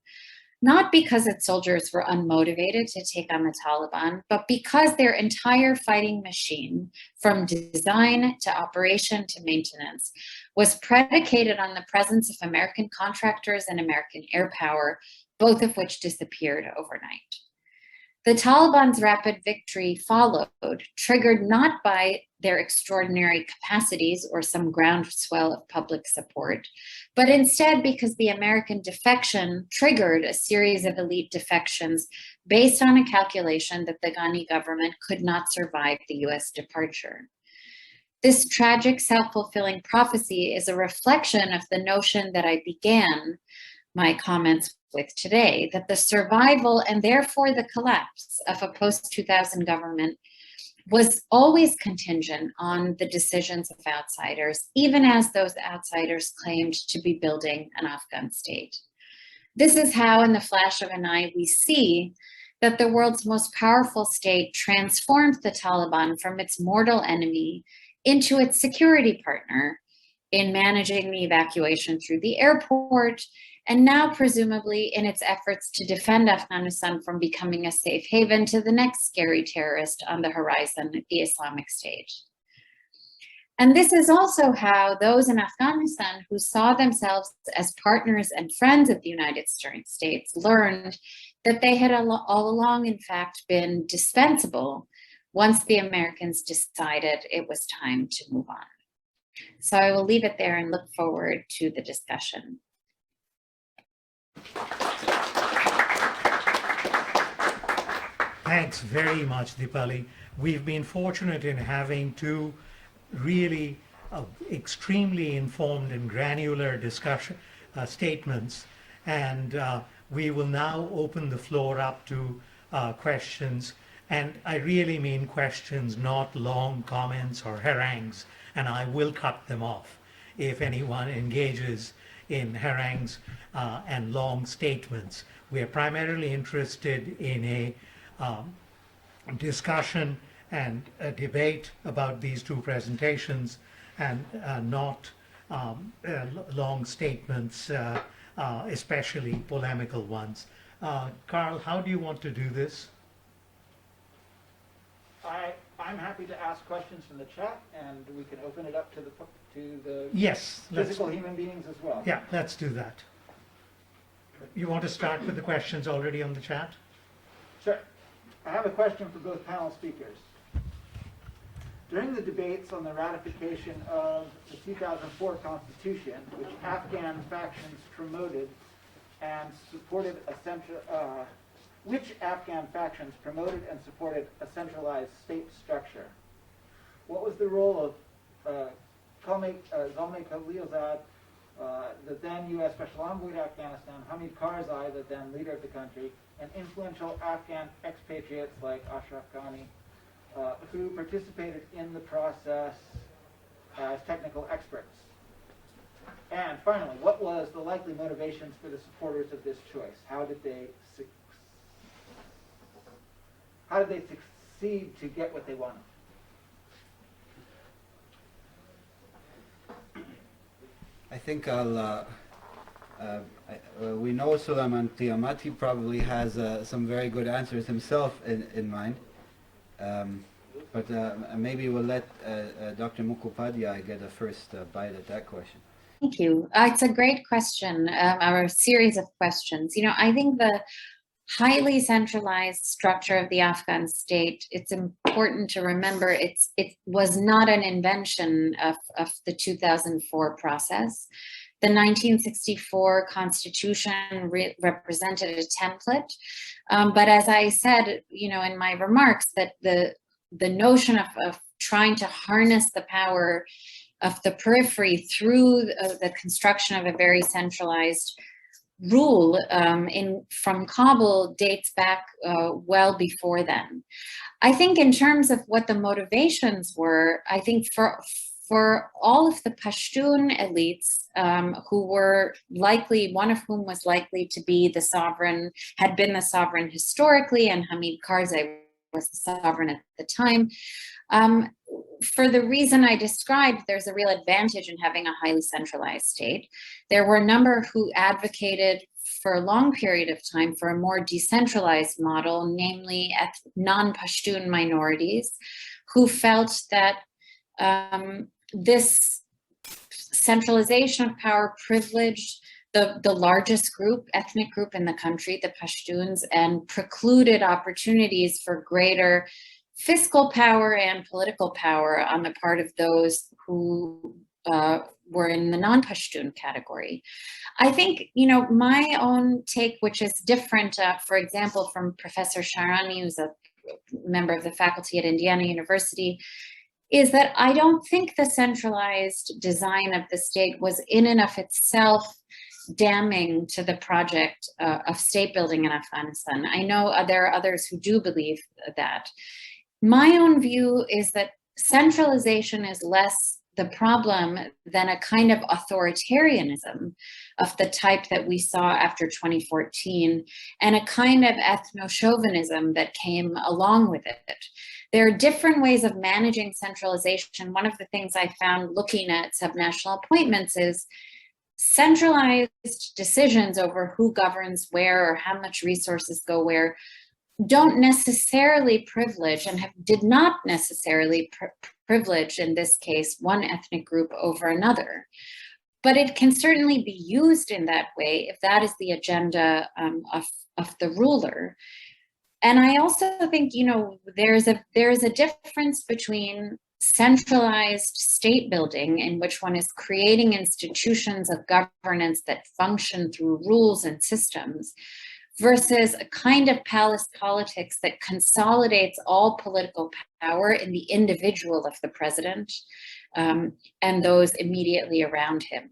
Not because its soldiers were unmotivated to take on the Taliban, but because their entire fighting machine, from design to operation to maintenance, was predicated on the presence of American contractors and American air power, both of which disappeared overnight. The Taliban's rapid victory followed, triggered not by their extraordinary capacities or some groundswell of public support, but instead because the American defection triggered a series of elite defections based on a calculation that the Ghani government could not survive the US departure. This tragic self-fulfilling prophecy is a reflection of the notion that I began my comments with today, that the survival and therefore the collapse of a post-2000 government was always contingent on the decisions of outsiders, even as those outsiders claimed to be building an Afghan state. This is how, in the flash of an eye, we see that the world's most powerful state transformed the Taliban from its mortal enemy into its security partner in managing the evacuation through the airport, and now presumably in its efforts to defend Afghanistan from becoming a safe haven to the next scary terrorist on the horizon, the Islamic State. And this is also how those in Afghanistan who saw themselves as partners and friends of the United States learned that they had all along, in fact, been dispensable once the Americans decided it was time to move on. So I will leave it there and look forward to the discussion. Thanks very much, Dipali. We've been fortunate in having two really extremely informed and granular discussion statements, and we will now open the floor up to questions, and I really mean questions, not long comments or harangues, and I will cut them off if anyone engages in harangues and long statements. We are primarily interested in a discussion and a debate about these two presentations, and not long statements, especially polemical ones. Carl, how do you want to do this? I'm happy to ask questions from the chat, and we can open it up to the Yes, physical human beings as well. yeah, let's do that. You want to start with the questions already on the chat? Sure. I have a question for both panel speakers. During the debates on the ratification of the 2004 Constitution, which Afghan factions promoted and supported which Afghan factions promoted and supported a centralized state structure? What was the role of Zalmay Khalilzad, the then U.S. Special Envoy to Afghanistan, Hamid Karzai, the then leader of the country, and influential Afghan expatriates like Ashraf Ghani, who participated in the process as technical experts? And finally, what was the likely motivations for the supporters of this choice? How did they succeed to get what they wanted? I think we know Sulaiman Tiamati probably has some very good answers himself in mind. But maybe we'll let Dr. Mukhopadhyay get a first bite at that question. Thank you. It's a great question, or a series of questions. I think the highly centralized structure of the Afghan state, it's important to remember it was not an invention of the 2004 process. The 1964 Constitution represented a template. But as I said, in my remarks, that the notion of trying to harness the power of the periphery through the construction of a very centralized rule from Kabul dates back well before then. I think in terms of what the motivations were, I think for all of the Pashtun elites who were likely, one of whom was likely to be the sovereign, had been the sovereign historically, and Hamid Karzai was the sovereign at the time. For the reason I described, there's a real advantage in having a highly centralized state. There were a number who advocated for a long period of time for a more decentralized model, namely non-Pashtun minorities, who felt that this centralization of power privileged the largest ethnic group in the country, the Pashtuns, and precluded opportunities for greater fiscal power and political power on the part of those who were in the non-Pashtun category. I think, my own take, which is different, for example, from Professor Sharani, who's a member of the faculty at Indiana University, is that I don't think the centralized design of the state was in and of itself damning to the project of state building in Afghanistan. I know there are others who do believe that. My own view is that centralization is less the problem than a kind of authoritarianism of the type that we saw after 2014, and a kind of ethno-chauvinism that came along with it. There are different ways of managing centralization. One of the things I found looking at subnational appointments is centralized decisions over who governs where or how much resources go where don't necessarily privilege and did not necessarily privilege, in this case, one ethnic group over another. But it can certainly be used in that way if that is the agenda of the ruler. And I also think, there's a difference between centralized state building, in which one is creating institutions of governance that function through rules and systems, versus a kind of palace politics that consolidates all political power in the individual of the president and those immediately around him.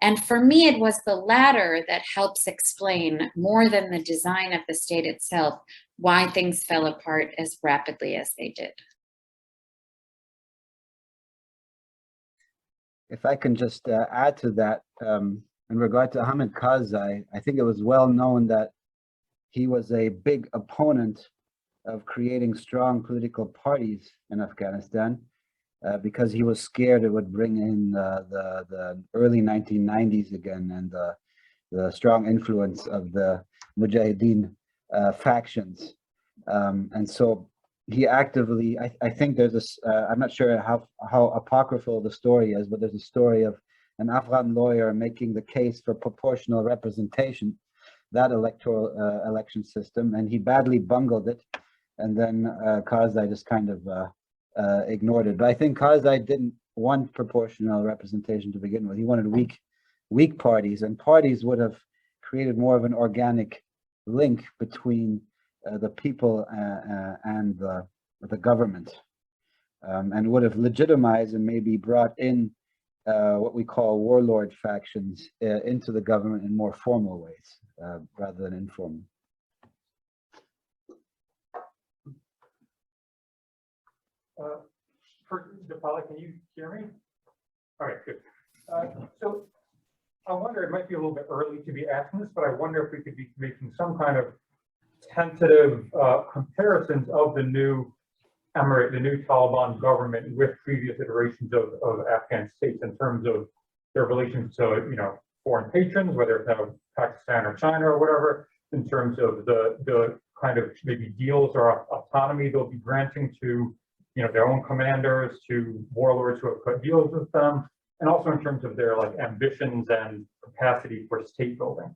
And for me, it was the latter that helps explain, more than the design of the state itself, why things fell apart as rapidly as they did. If I can just add to that, in regard to Hamid Karzai, I think it was well known that he was a big opponent of creating strong political parties in Afghanistan because he was scared it would bring in the early 1990s again, and the strong influence of the Mujahideen factions. And so he actively, I think there's this, I'm not sure how apocryphal the story is, but there's a story of an Afghan lawyer making the case for proportional representation, that electoral election system, and he badly bungled it, and then Karzai just kind of ignored it. But I think Karzai didn't want proportional representation to begin with. He wanted weak parties, and parties would have created more of an organic link between the people and the government, and would have legitimized and maybe brought in what we call warlord factions into the government in more formal ways rather than informal. Dipali, can you hear me? All right, good. So I wonder, it might be a little bit early to be asking this, but I wonder if we could be making some kind of tentative comparisons of the new emirate, the new Taliban government, with previous iterations of Afghan states in terms of their relations to, foreign patrons, whether it's out of Pakistan or China or whatever, in terms of the kind of maybe deals or autonomy they'll be granting to, their own commanders, to warlords who have cut deals with them, and also in terms of their like ambitions and capacity for state building.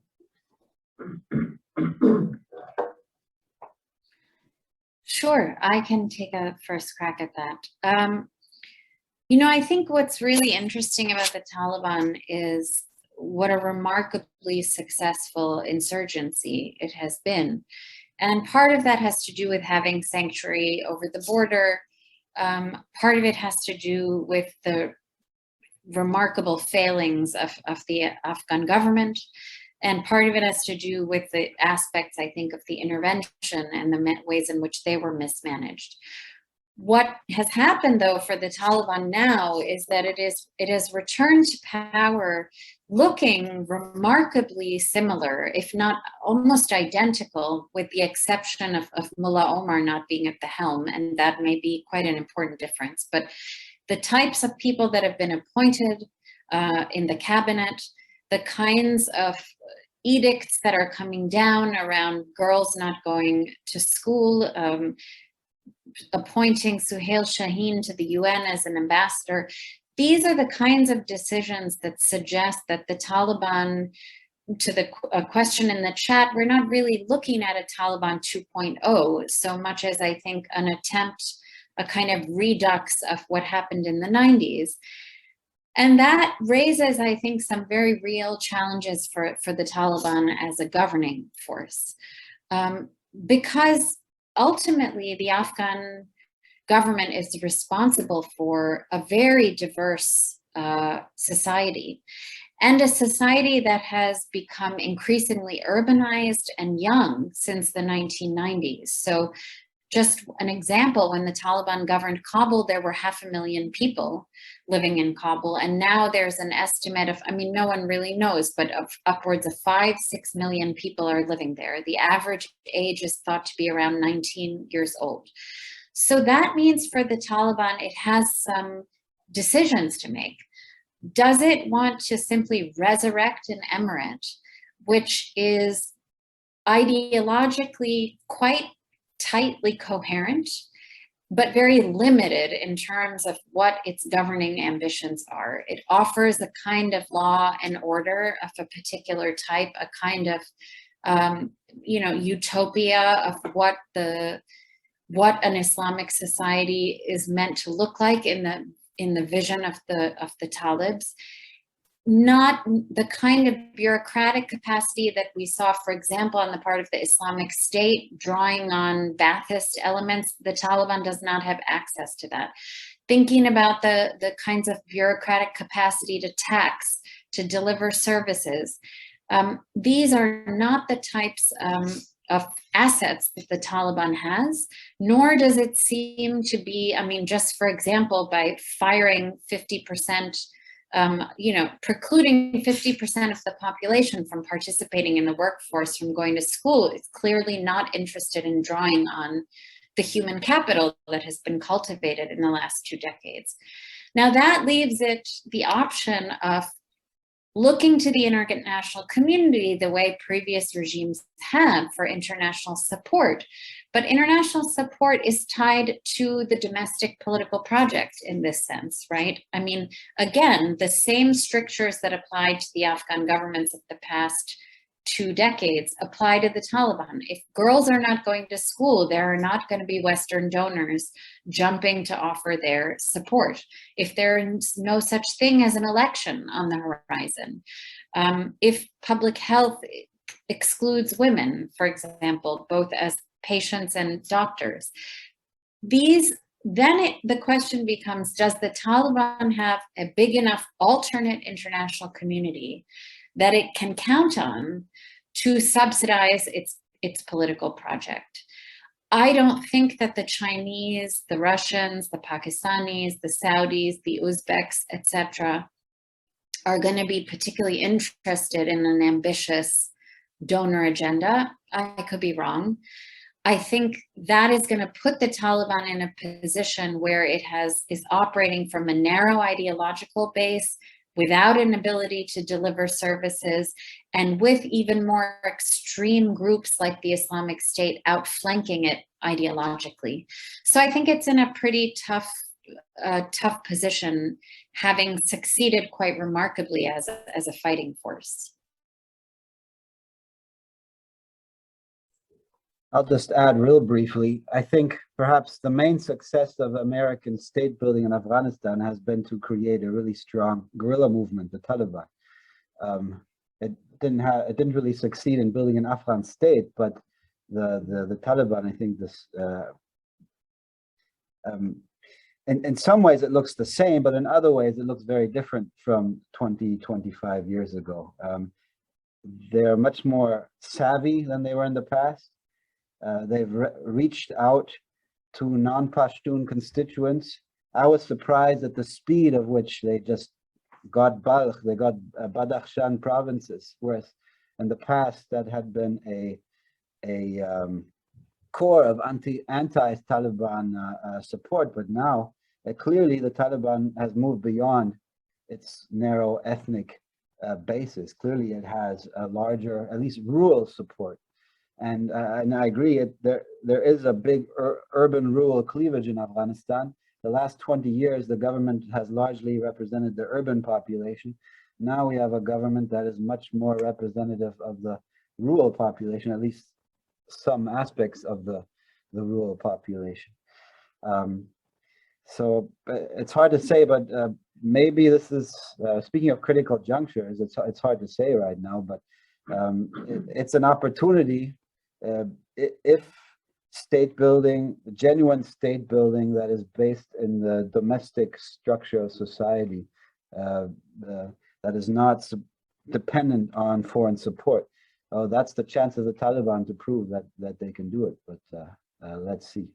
Sure, I can take a first crack at that. I think what's really interesting about the Taliban is what a remarkably successful insurgency it has been. And part of that has to do with having sanctuary over the border. Part of it has to do with the remarkable failings of the Afghan government. And part of it has to do with the aspects, I think, of the intervention and the ways in which they were mismanaged. What has happened, though, for the Taliban now is that it has returned to power looking remarkably similar, if not almost identical, with the exception of Mullah Omar not being at the helm, and that may be quite an important difference. But the types of people that have been appointed in the cabinet, the kinds of edicts that are coming down around girls not going to school, appointing Suhail Shaheen to the UN as an ambassador. These are the kinds of decisions that suggest that the Taliban, to the question in the chat, we're not really looking at a Taliban 2.0 so much as I think an attempt, a kind of redux of what happened in the 90s. And that raises, I think, some very real challenges for the Taliban as a governing force. Because ultimately, the Afghan government is responsible for a very diverse society, and a society that has become increasingly urbanized and young since the 1990s. So just an example, when the Taliban governed Kabul, there were 500,000 people living in Kabul. And now there's an estimate of, no one really knows, but of upwards of 5-6 million people are living there. The average age is thought to be around 19 years old. So that means for the Taliban, it has some decisions to make. Does it want to simply resurrect an emirate, which is ideologically quite tightly coherent, but very limited in terms of what its governing ambitions are? It offers a kind of law and order of a particular type, a kind of, utopia of what an Islamic society is meant to look like in the vision of the Talibs. Not the kind of bureaucratic capacity that we saw, for example, on the part of the Islamic State, drawing on Ba'athist elements. The Taliban does not have access to that. Thinking about the kinds of bureaucratic capacity to tax, to deliver services. These are not the types of assets that the Taliban has, nor does it seem to be, just for example, by firing 50%, precluding 50% of the population from participating in the workforce, from going to school, it's clearly not interested in drawing on the human capital that has been cultivated in the last 2 decades. Now that leaves it the option of looking to the international community the way previous regimes have for international support. But international support is tied to the domestic political project in this sense, right? Again, the same strictures that applied to the Afghan governments of the past 2 decades apply to the Taliban. If girls are not going to school, there are not going to be Western donors jumping to offer their support. If there is no such thing as an election on the horizon, if public health excludes women, for example, both as patients and doctors, the question becomes, does the Taliban have a big enough alternate international community that it can count on to subsidize its political project? I don't think that the Chinese, the Russians, the Pakistanis, the Saudis, the Uzbeks, etc., are going to be particularly interested in an ambitious donor agenda. I could be wrong. I think that is going to put the Taliban in a position where it is operating from a narrow ideological base without an ability to deliver services, and with even more extreme groups like the Islamic State outflanking it ideologically. So I think it's in a pretty tough position, having succeeded quite remarkably as a fighting force. I'll just add real briefly. I think perhaps the main success of American state building in Afghanistan has been to create a really strong guerrilla movement, the Taliban. It didn't really succeed in building an Afghan state, but the Taliban, I think in some ways it looks the same, but in other ways it looks very different from 25 years ago. They're much more savvy than they were in the past. They've reached out to non-Pashtun constituents. I was surprised at the speed of which they just got Balkh, they got Badakhshan provinces, whereas in the past that had been a core of anti-Taliban support, but now clearly the Taliban has moved beyond its narrow ethnic basis. Clearly it has a larger, at least rural support. And I agree, there is a big urban-rural cleavage in Afghanistan. The last 20 years, the government has largely represented the urban population. Now we have a government that is much more representative of the rural population, at least some aspects of the rural population. So it's hard to say, but maybe this is, speaking of critical junctures, it's hard to say right now, but it's an opportunity if state building, genuine state building that is based in the domestic structure of society, that is not dependent on foreign support. That's the chance of the Taliban to prove that they can do it, but let's see.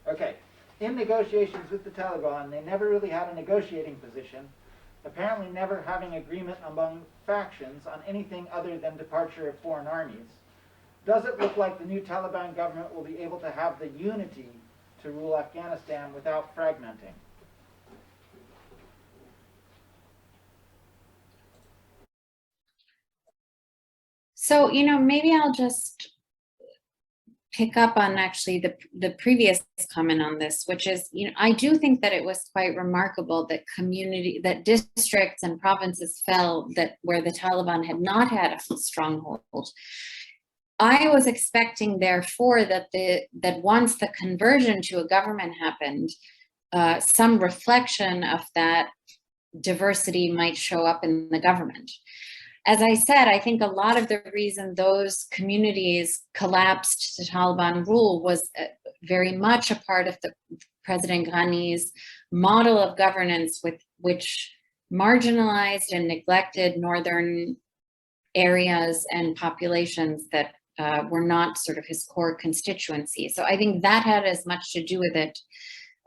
Okay, in negotiations with the Taliban, they never really had a negotiating position, apparently never having agreement among factions on anything other than departure of foreign armies. Does it look like the new Taliban government will be able to have the unity to rule Afghanistan without fragmenting? So, maybe I'll just pick up on actually the previous comment on this, which is, I do think that it was quite remarkable that districts and provinces fell where the Taliban had not had a stronghold. I was expecting, therefore, that once the conversion to a government happened, some reflection of that diversity might show up in the government. As I said, I think a lot of the reason those communities collapsed to Taliban rule was very much a part of the President Ghani's model of governance, which marginalized and neglected northern areas and populations that were not sort of his core constituency. So I think that had as much to do with it.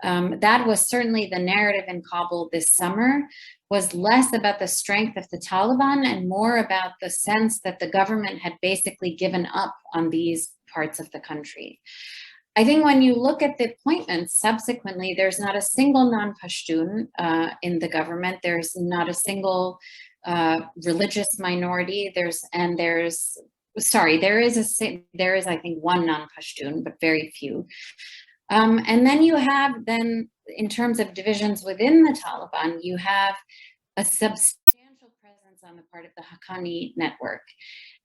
That was certainly the narrative in Kabul this summer, was less about the strength of the Taliban and more about the sense that the government had basically given up on these parts of the country. I think when you look at the appointments subsequently, there's not a single non-Pashtun in the government. There's not a single religious minority. There is I think one non-Pashtun, but very few. And then you have, in terms of divisions within the Taliban, you have a substantial presence on the part of the Haqqani network.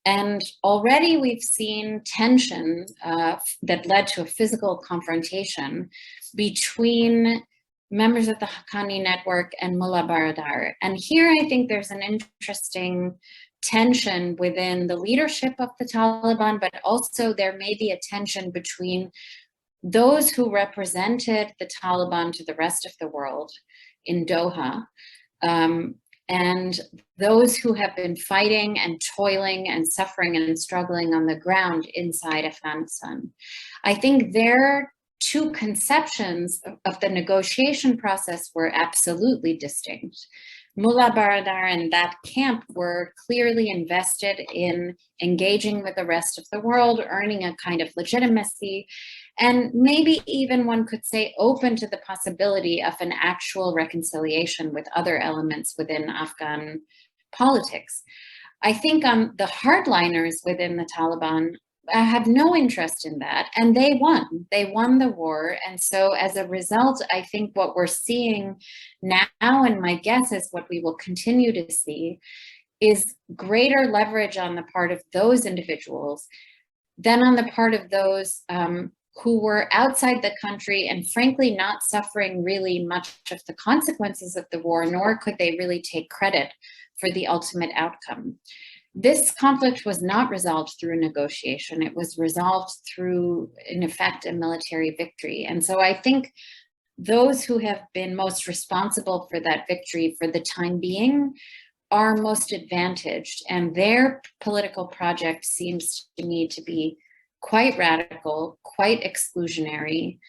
And already we've seen tension that led to a physical confrontation between members of the Haqqani network and Mullah Baradar. And here I think there's an interesting tension within the leadership of the Taliban, but also there may be a tension between those who represented the Taliban to the rest of the world in Doha, and those who have been fighting and toiling and suffering and struggling on the ground inside Afghanistan. I think their two conceptions of the negotiation process were absolutely distinct. Mullah Baradar and that camp were clearly invested in engaging with the rest of the world, earning a kind of legitimacy, and maybe even one could say open to the possibility of an actual reconciliation with other elements within Afghan politics. I think the hardliners within the Taliban have no interest in that, and they won. They won the war, and so as a result, I think what we're seeing now, and my guess is what we will continue to see, is greater leverage on the part of those individuals than on the part of those who were outside the country and frankly not suffering really much of the consequences of the war, nor could they really take credit for the ultimate outcome. This conflict was not resolved through negotiation. It was resolved through, in effect, a military victory. And so I think those who have been most responsible for that victory for the time being are most advantaged. And their political project seems to me to be quite radical, quite exclusionary,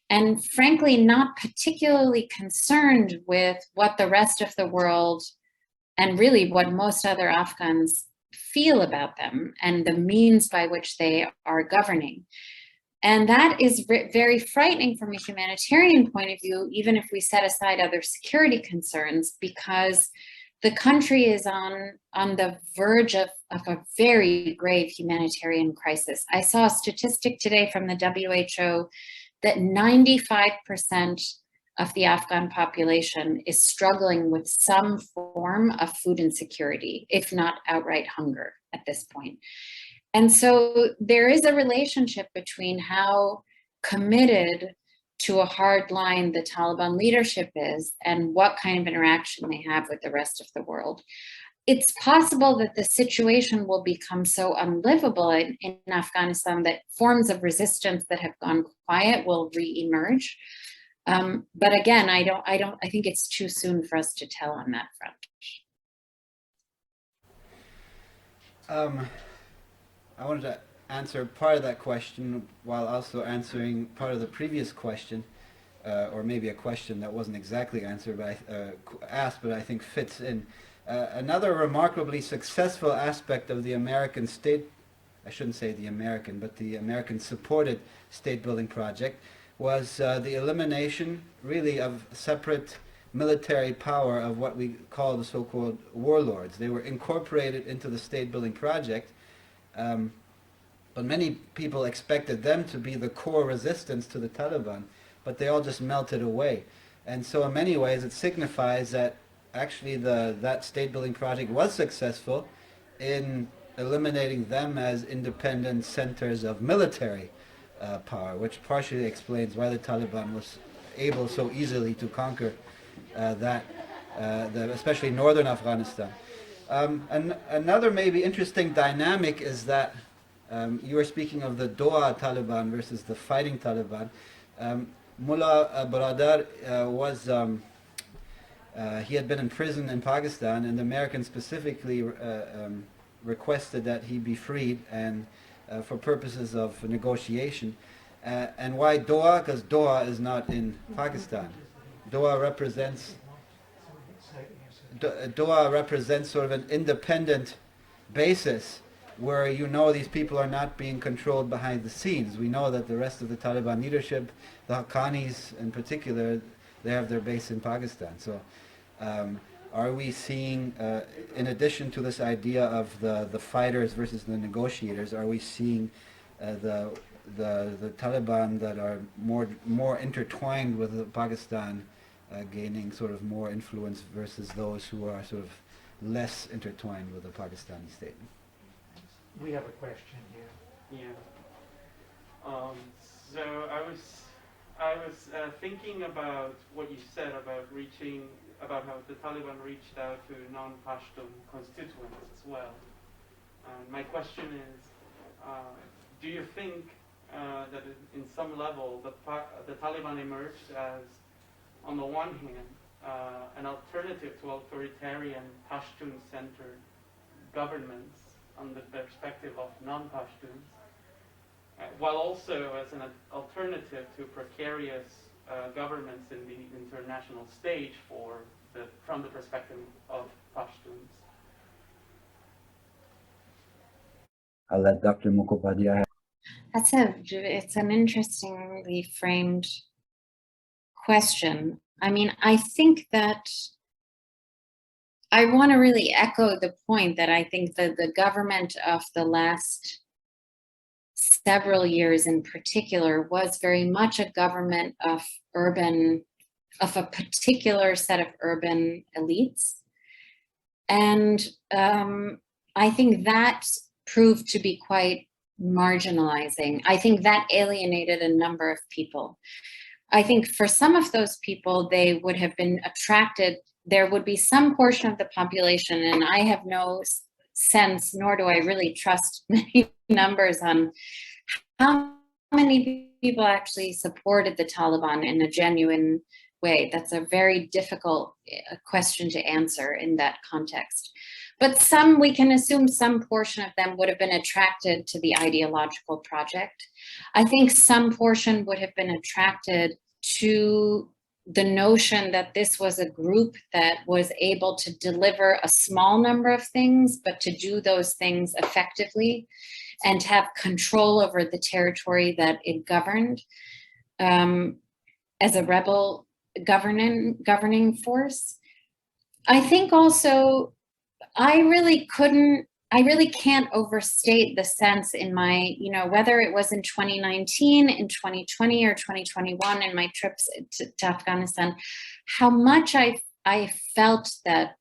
and frankly, not particularly concerned with what the rest of the world and really what most other Afghans feel about them and the means by which they are governing. And that is very frightening from a humanitarian point of view, even if we set aside other security concerns, because the country is on the verge of a very grave humanitarian crisis. I saw a statistic today from the WHO that 95% of the Afghan population is struggling with some form of food insecurity, if not outright hunger at this point. And so there is a relationship between how committed to a hard line the Taliban leadership is and what kind of interaction they have with the rest of the world. It's possible that the situation will become so unlivable in Afghanistan that forms of resistance that have gone quiet will re-emerge. But again, I think it's too soon for us to tell on that front. I wanted to answer part of that question while also answering part of the previous question, or maybe a question that wasn't exactly answered, but asked, but I think fits in. Another remarkably successful aspect of the American state, I shouldn't say the American, but the American-supported state-building project was the elimination, really, of separate military power of what we call the so-called warlords. They were incorporated into the state-building project, but many people expected them to be the core resistance to the Taliban, but they all just melted away. And so in many ways it signifies that actually that state-building project was successful in eliminating them as independent centers of military power, which partially explains why the Taliban was able so easily to conquer especially northern Afghanistan. And another maybe interesting dynamic is that you were speaking of the Doha Taliban versus the fighting Taliban. Mullah Baradar he had been in prison in Pakistan, and the Americans specifically requested that he be freed and for purposes of negotiation. And why Doha? Because Doha is not in Pakistan. Doha represents sort of an independent basis where you know these people are not being controlled behind the scenes. We know that the rest of the Taliban leadership, the Haqqanis in particular, they have their base in Pakistan. So are we seeing, in addition to this idea of the fighters versus the negotiators, are we seeing the Taliban that are more intertwined with Pakistan gaining sort of more influence versus those who are sort of less intertwined with the Pakistani state? We have a question here. Yeah. So I was thinking about what you said about how the Taliban reached out to non-Pashtun constituents as well. And my question is, do you think that in some level the Taliban emerged as, on the one hand, an alternative to authoritarian Pashtun-centered governments on the perspective of non-Pashtuns, while also as an alternative to precarious governments in the international stage for from the perspective of Pashtuns. I'll let Dr. Mukhopadhyay. It's an interestingly framed question. I mean, I think that I want to really echo the point that I think that the government of the last several years in particular was very much a government of a particular set of urban elites. And I think that proved to be quite marginalizing. I think that alienated a number of people. I think for some of those people, they would have been attracted. There would be some portion of the population, and I have no sense, nor do I really trust many numbers on how many people actually supported the Taliban in a genuine way. That's a very difficult question to answer in that context. But some, we can assume some portion of them would have been attracted to the ideological project. I think some portion would have been attracted to the notion that this was a group that was able to deliver a small number of things, but to do those things effectively and have control over the territory that it governed as a rebel governing force. I think also I really can't overstate the sense in my, whether it was in 2019, in 2020 or 2021 in my trips to Afghanistan, how much I felt that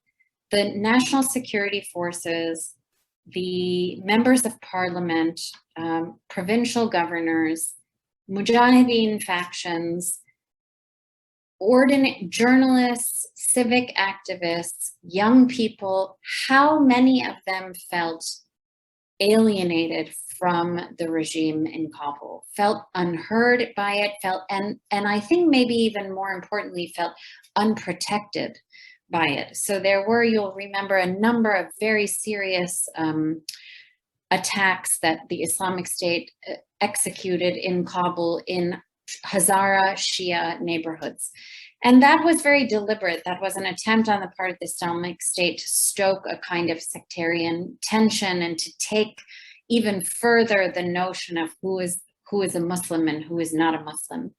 the national security forces, the members of parliament, provincial governors, Mujahideen factions, journalists, civic activists, young people, how many of them felt alienated from the regime in Kabul, felt unheard by it, and I think maybe even more importantly, felt unprotected by it. So there were, you'll remember, a number of very serious attacks that the Islamic State executed in Kabul in Hazara Shia neighborhoods. And that was very deliberate. That was an attempt on the part of the Islamic State to stoke a kind of sectarian tension and to take even further the notion of who is a Muslim and who is not a Muslim.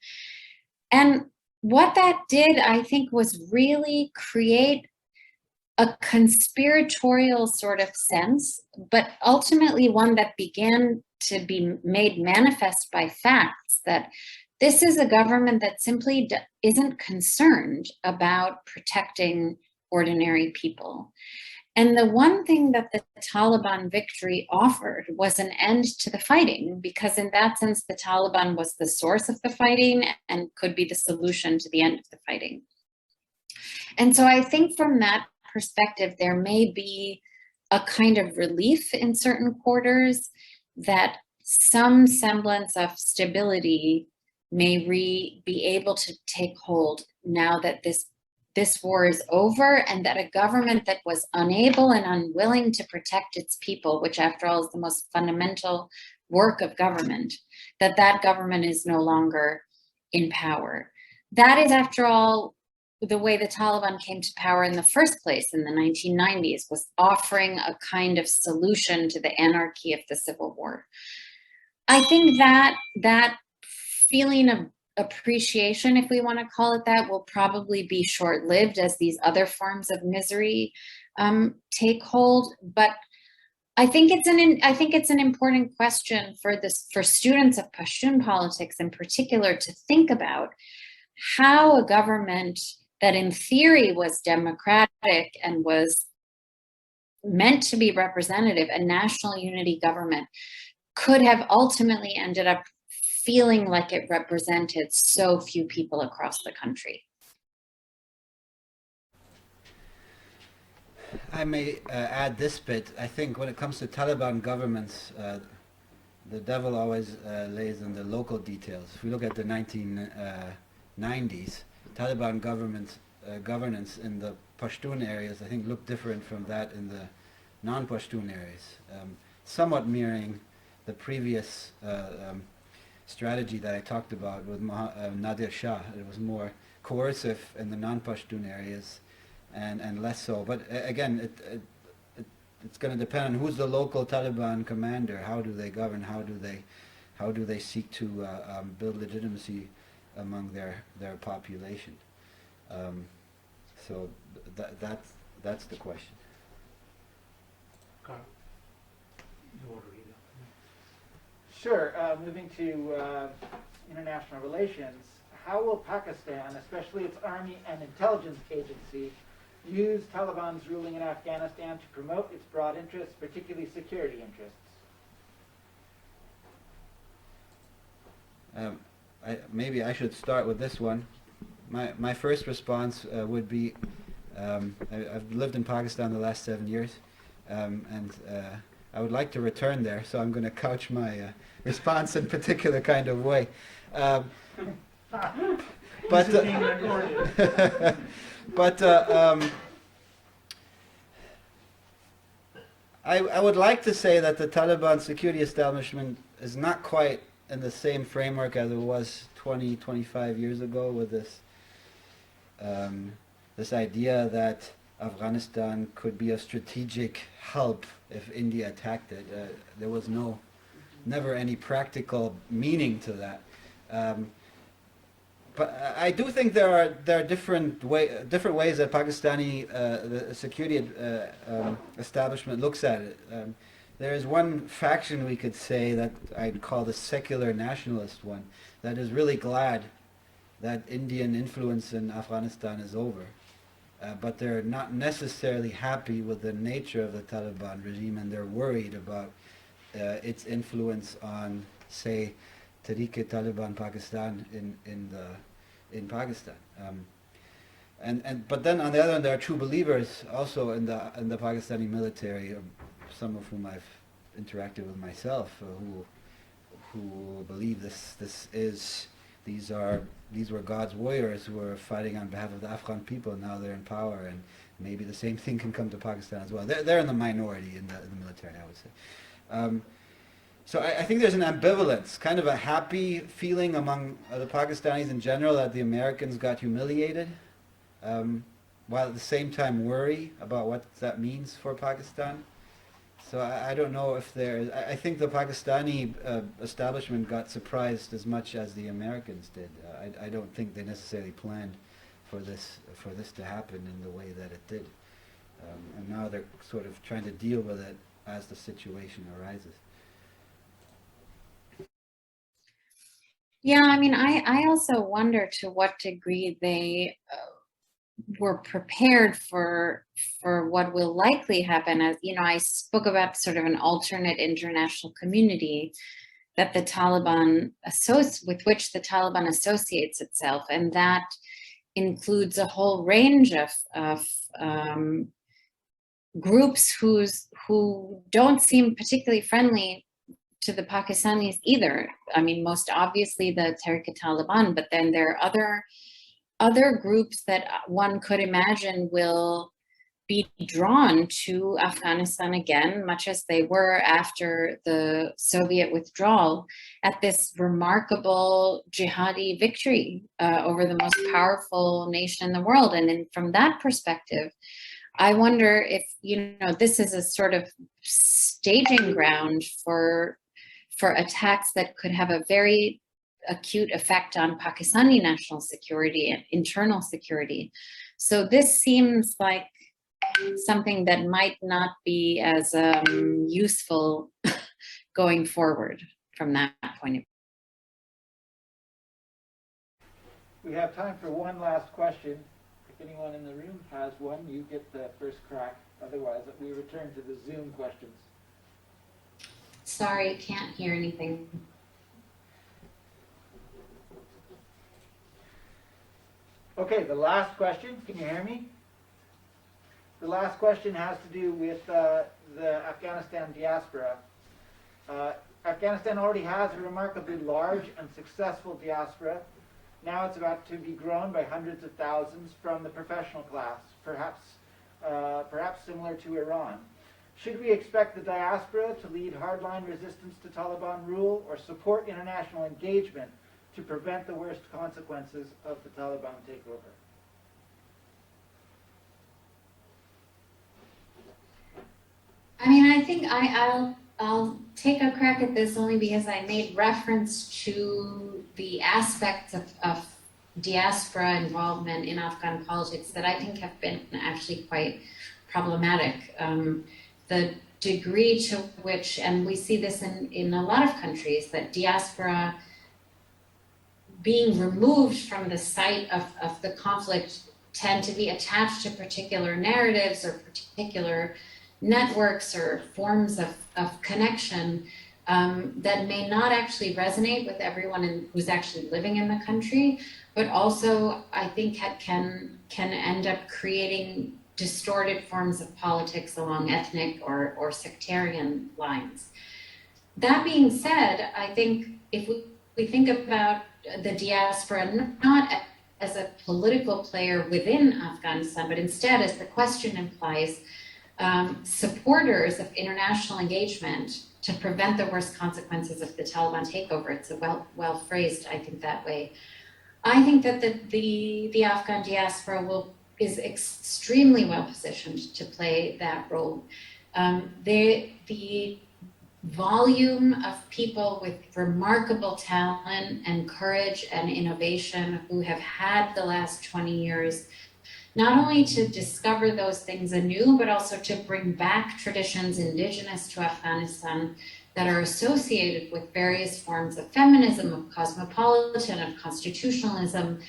And what that did, I think, was really create a conspiratorial sort of sense, but ultimately one that began to be made manifest by facts, that this is a government that simply isn't concerned about protecting ordinary people. And the one thing that the Taliban victory offered was an end to the fighting, because in that sense, the Taliban was the source of the fighting and could be the solution to the end of the fighting. And so I think from that perspective, there may be a kind of relief in certain quarters that some semblance of stability may be able to take hold now that this war is over, and that a government that was unable and unwilling to protect its people, which after all is the most fundamental work of government, that government is no longer in power. That is, after all, the way the Taliban came to power in the first place in the 1990s, was offering a kind of solution to the anarchy of the civil war. I think that feeling of appreciation, if we want to call it that, will probably be short-lived as these other forms of misery take hold. But I think it's an important question for students of Pashtun politics in particular to think about how a government that in theory was democratic and was meant to be representative, a national unity government, could have ultimately ended up feeling like it represented so few people across the country. I may add this bit. I think when it comes to Taliban governments, the devil always lays in the local details. If we look at the 1990s, Taliban governance in the Pashtun areas, I think, looked different from that in the non-Pashtun areas, somewhat mirroring the previous strategy that I talked about with Nadir Shah. It was more coercive in the non-Pashtun areas and less so. But again, it's going to depend on who's the local Taliban commander. How do they govern? How do they seek to build legitimacy among their population? So that's the question. Carl, you want to read it? Sure. Moving to international relations, how will Pakistan, especially its army and intelligence agency, use Taliban's ruling in Afghanistan to promote its broad interests, particularly security interests? Maybe I should start with this one. My first response would be, I've lived in Pakistan the last 7 years, and I would like to return there, so I'm going to couch my response in a particular kind of way. I would like to say that the Taliban security establishment is not quite in the same framework as it was 20, 25 years ago, with this idea that Afghanistan could be a strategic help if India attacked it. There was never any practical meaning to that. But I do think there are different ways that Pakistani the security establishment looks at it. There is one faction, we could say, that I'd call the secular nationalist one, that is really glad that Indian influence in Afghanistan is over. But they're not necessarily happy with the nature of the Taliban regime, and they're worried about its influence on, say, Tehrik-e-Taliban Pakistan in Pakistan. But then on the other hand, there are true believers also in the Pakistani military, some of whom I've interacted with myself, who believe these were God's warriors who were fighting on behalf of the Afghan people. Now they're in power, and maybe the same thing can come to Pakistan as well. They're in the minority in the military, I would say. So I think there's an ambivalence, kind of a happy feeling among the Pakistanis in general that the Americans got humiliated, while at the same time worry about what that means for Pakistan. So I don't know if I think the Pakistani establishment got surprised as much as the Americans did. I don't think they necessarily planned for this to happen in the way that it did. And now they're sort of trying to deal with it as the situation arises. Yeah, I mean, I also wonder to what degree they were prepared for what will likely happen. As you know, I spoke about sort of an alternate international community that the Taliban with which the Taliban associates itself, and that includes a whole range of groups who don't seem particularly friendly to the Pakistanis either. I mean, most obviously the Tehrik-e-Taliban, but then there are other groups that one could imagine will be drawn to Afghanistan again, much as they were after the Soviet withdrawal, at this remarkable jihadi victory over the most powerful nation in the world. And from that perspective, I wonder if, this is a sort of staging ground for attacks that could have a very acute effect on Pakistani national security and internal security. So this seems like something that might not be as useful going forward from that point of view. We have time for one last question. If anyone in the room has one, you get the first crack. Otherwise, we return to the Zoom questions. Sorry, can't hear anything. Okay, the last question. Can you hear me? The last question has to do with the Afghanistan diaspora. Afghanistan already has a remarkably large and successful diaspora. Now it's about to be grown by hundreds of thousands from the professional class, perhaps similar to Iran. Should we expect the diaspora to lead hardline resistance to Taliban rule or support international engagement to prevent the worst consequences of the Taliban takeover? think I'll take a crack at this only because I made reference to the aspects of diaspora involvement in Afghan politics that I think have been actually quite problematic. The degree to which, and we see this in a lot of countries, that diaspora being removed from the site of the conflict tend to be attached to particular narratives or particular networks or forms of connection that may not actually resonate with everyone who's actually living in the country, but also I think can end up creating distorted forms of politics along ethnic or sectarian lines. That being said, I think if we think about the diaspora not as a political player within Afghanistan, but instead, as the question implies, supporters of international engagement to prevent the worst consequences of the Taliban takeover. It's a well phrased, I think, that way. I think that the Afghan diaspora is extremely well positioned to play that role. The volume of people with remarkable talent and courage and innovation who have had the last 20 years, not only to discover those things anew, but also to bring back traditions indigenous to Afghanistan that are associated with various forms of feminism, of cosmopolitan, of constitutionalism.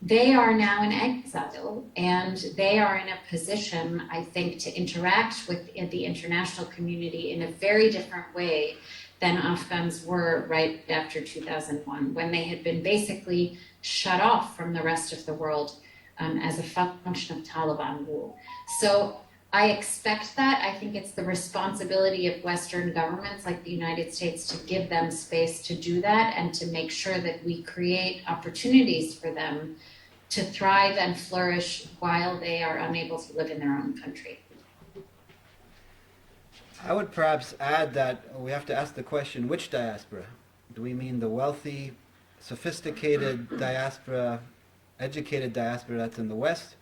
They are now in exile, and they are in a position, I think, to interact with the international community in a very different way than Afghans were right after 2001, when they had been basically shut off from the rest of the world as a function of Taliban rule. So I expect that. I think it's the responsibility of Western governments like the United States to give them space to do that and to make sure that we create opportunities for them to thrive and flourish while they are unable to live in their own country. I would perhaps add that we have to ask the question, which diaspora? Do we mean the wealthy, sophisticated diaspora, educated diaspora that's in the West?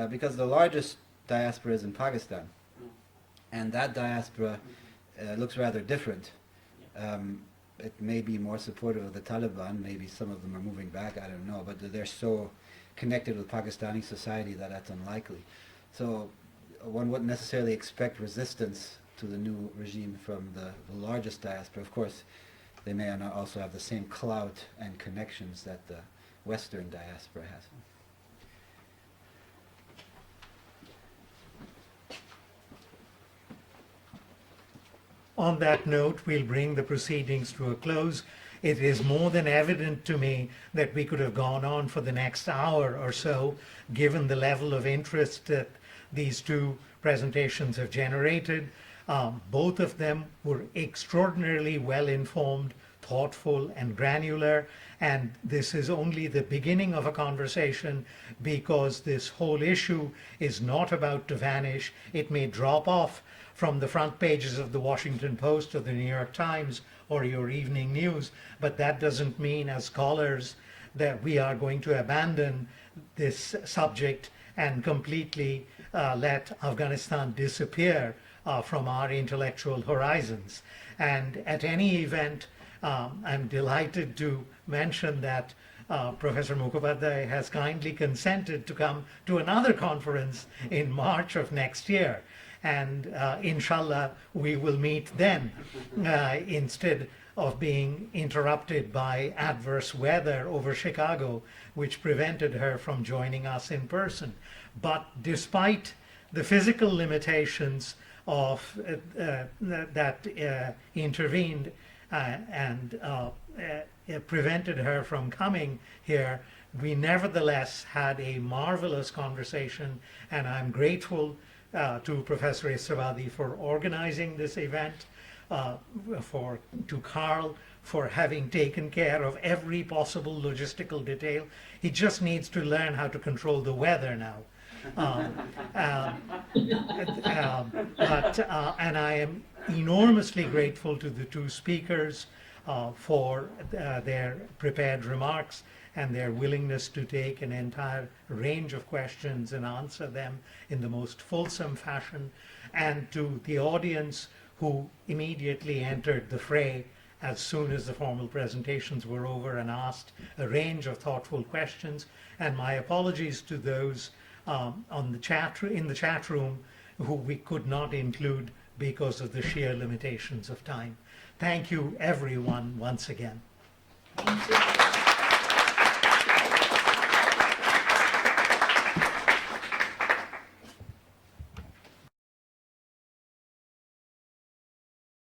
Because the largest diaspora is in Pakistan. And that diaspora looks rather different. It may be more supportive of the Taliban, maybe some of them are moving back, I don't know, but they're so connected with Pakistani society that that's unlikely. So one wouldn't necessarily expect resistance to the new regime from the largest diaspora. Of course, they may not also have the same clout and connections that the Western diaspora has. On that note, we'll bring the proceedings to a close. It is more than evident to me that we could have gone on for the next hour or so, given the level of interest that these two presentations have generated. Both of them were extraordinarily well-informed, thoughtful, and granular, and this is only the beginning of a conversation, because this whole issue is not about to vanish. It may drop off from the front pages of the Washington Post or the New York Times or your evening news, but that doesn't mean, as scholars, that we are going to abandon this subject and completely let Afghanistan disappear from our intellectual horizons. And at any event, I'm delighted to mention that Professor Mukhopadhyay has kindly consented to come to another conference in March of next year. And inshallah, we will meet then instead of being interrupted by adverse weather over Chicago, which prevented her from joining us in person. But despite the physical limitations of that intervened and prevented her from coming here, we nevertheless had a marvelous conversation, and I'm grateful to Professor Isravadi for organizing this event, to Carl for having taken care of every possible logistical detail. He just needs to learn how to control the weather now. And I am enormously grateful to the two speakers for their prepared remarks and their willingness to take an entire range of questions and answer them in the most fulsome fashion, and to the audience who immediately entered the fray as soon as the formal presentations were over and asked a range of thoughtful questions. And my apologies to those in the chat room who we could not include because of the sheer limitations of time. Thank you, everyone, once again. Thank you.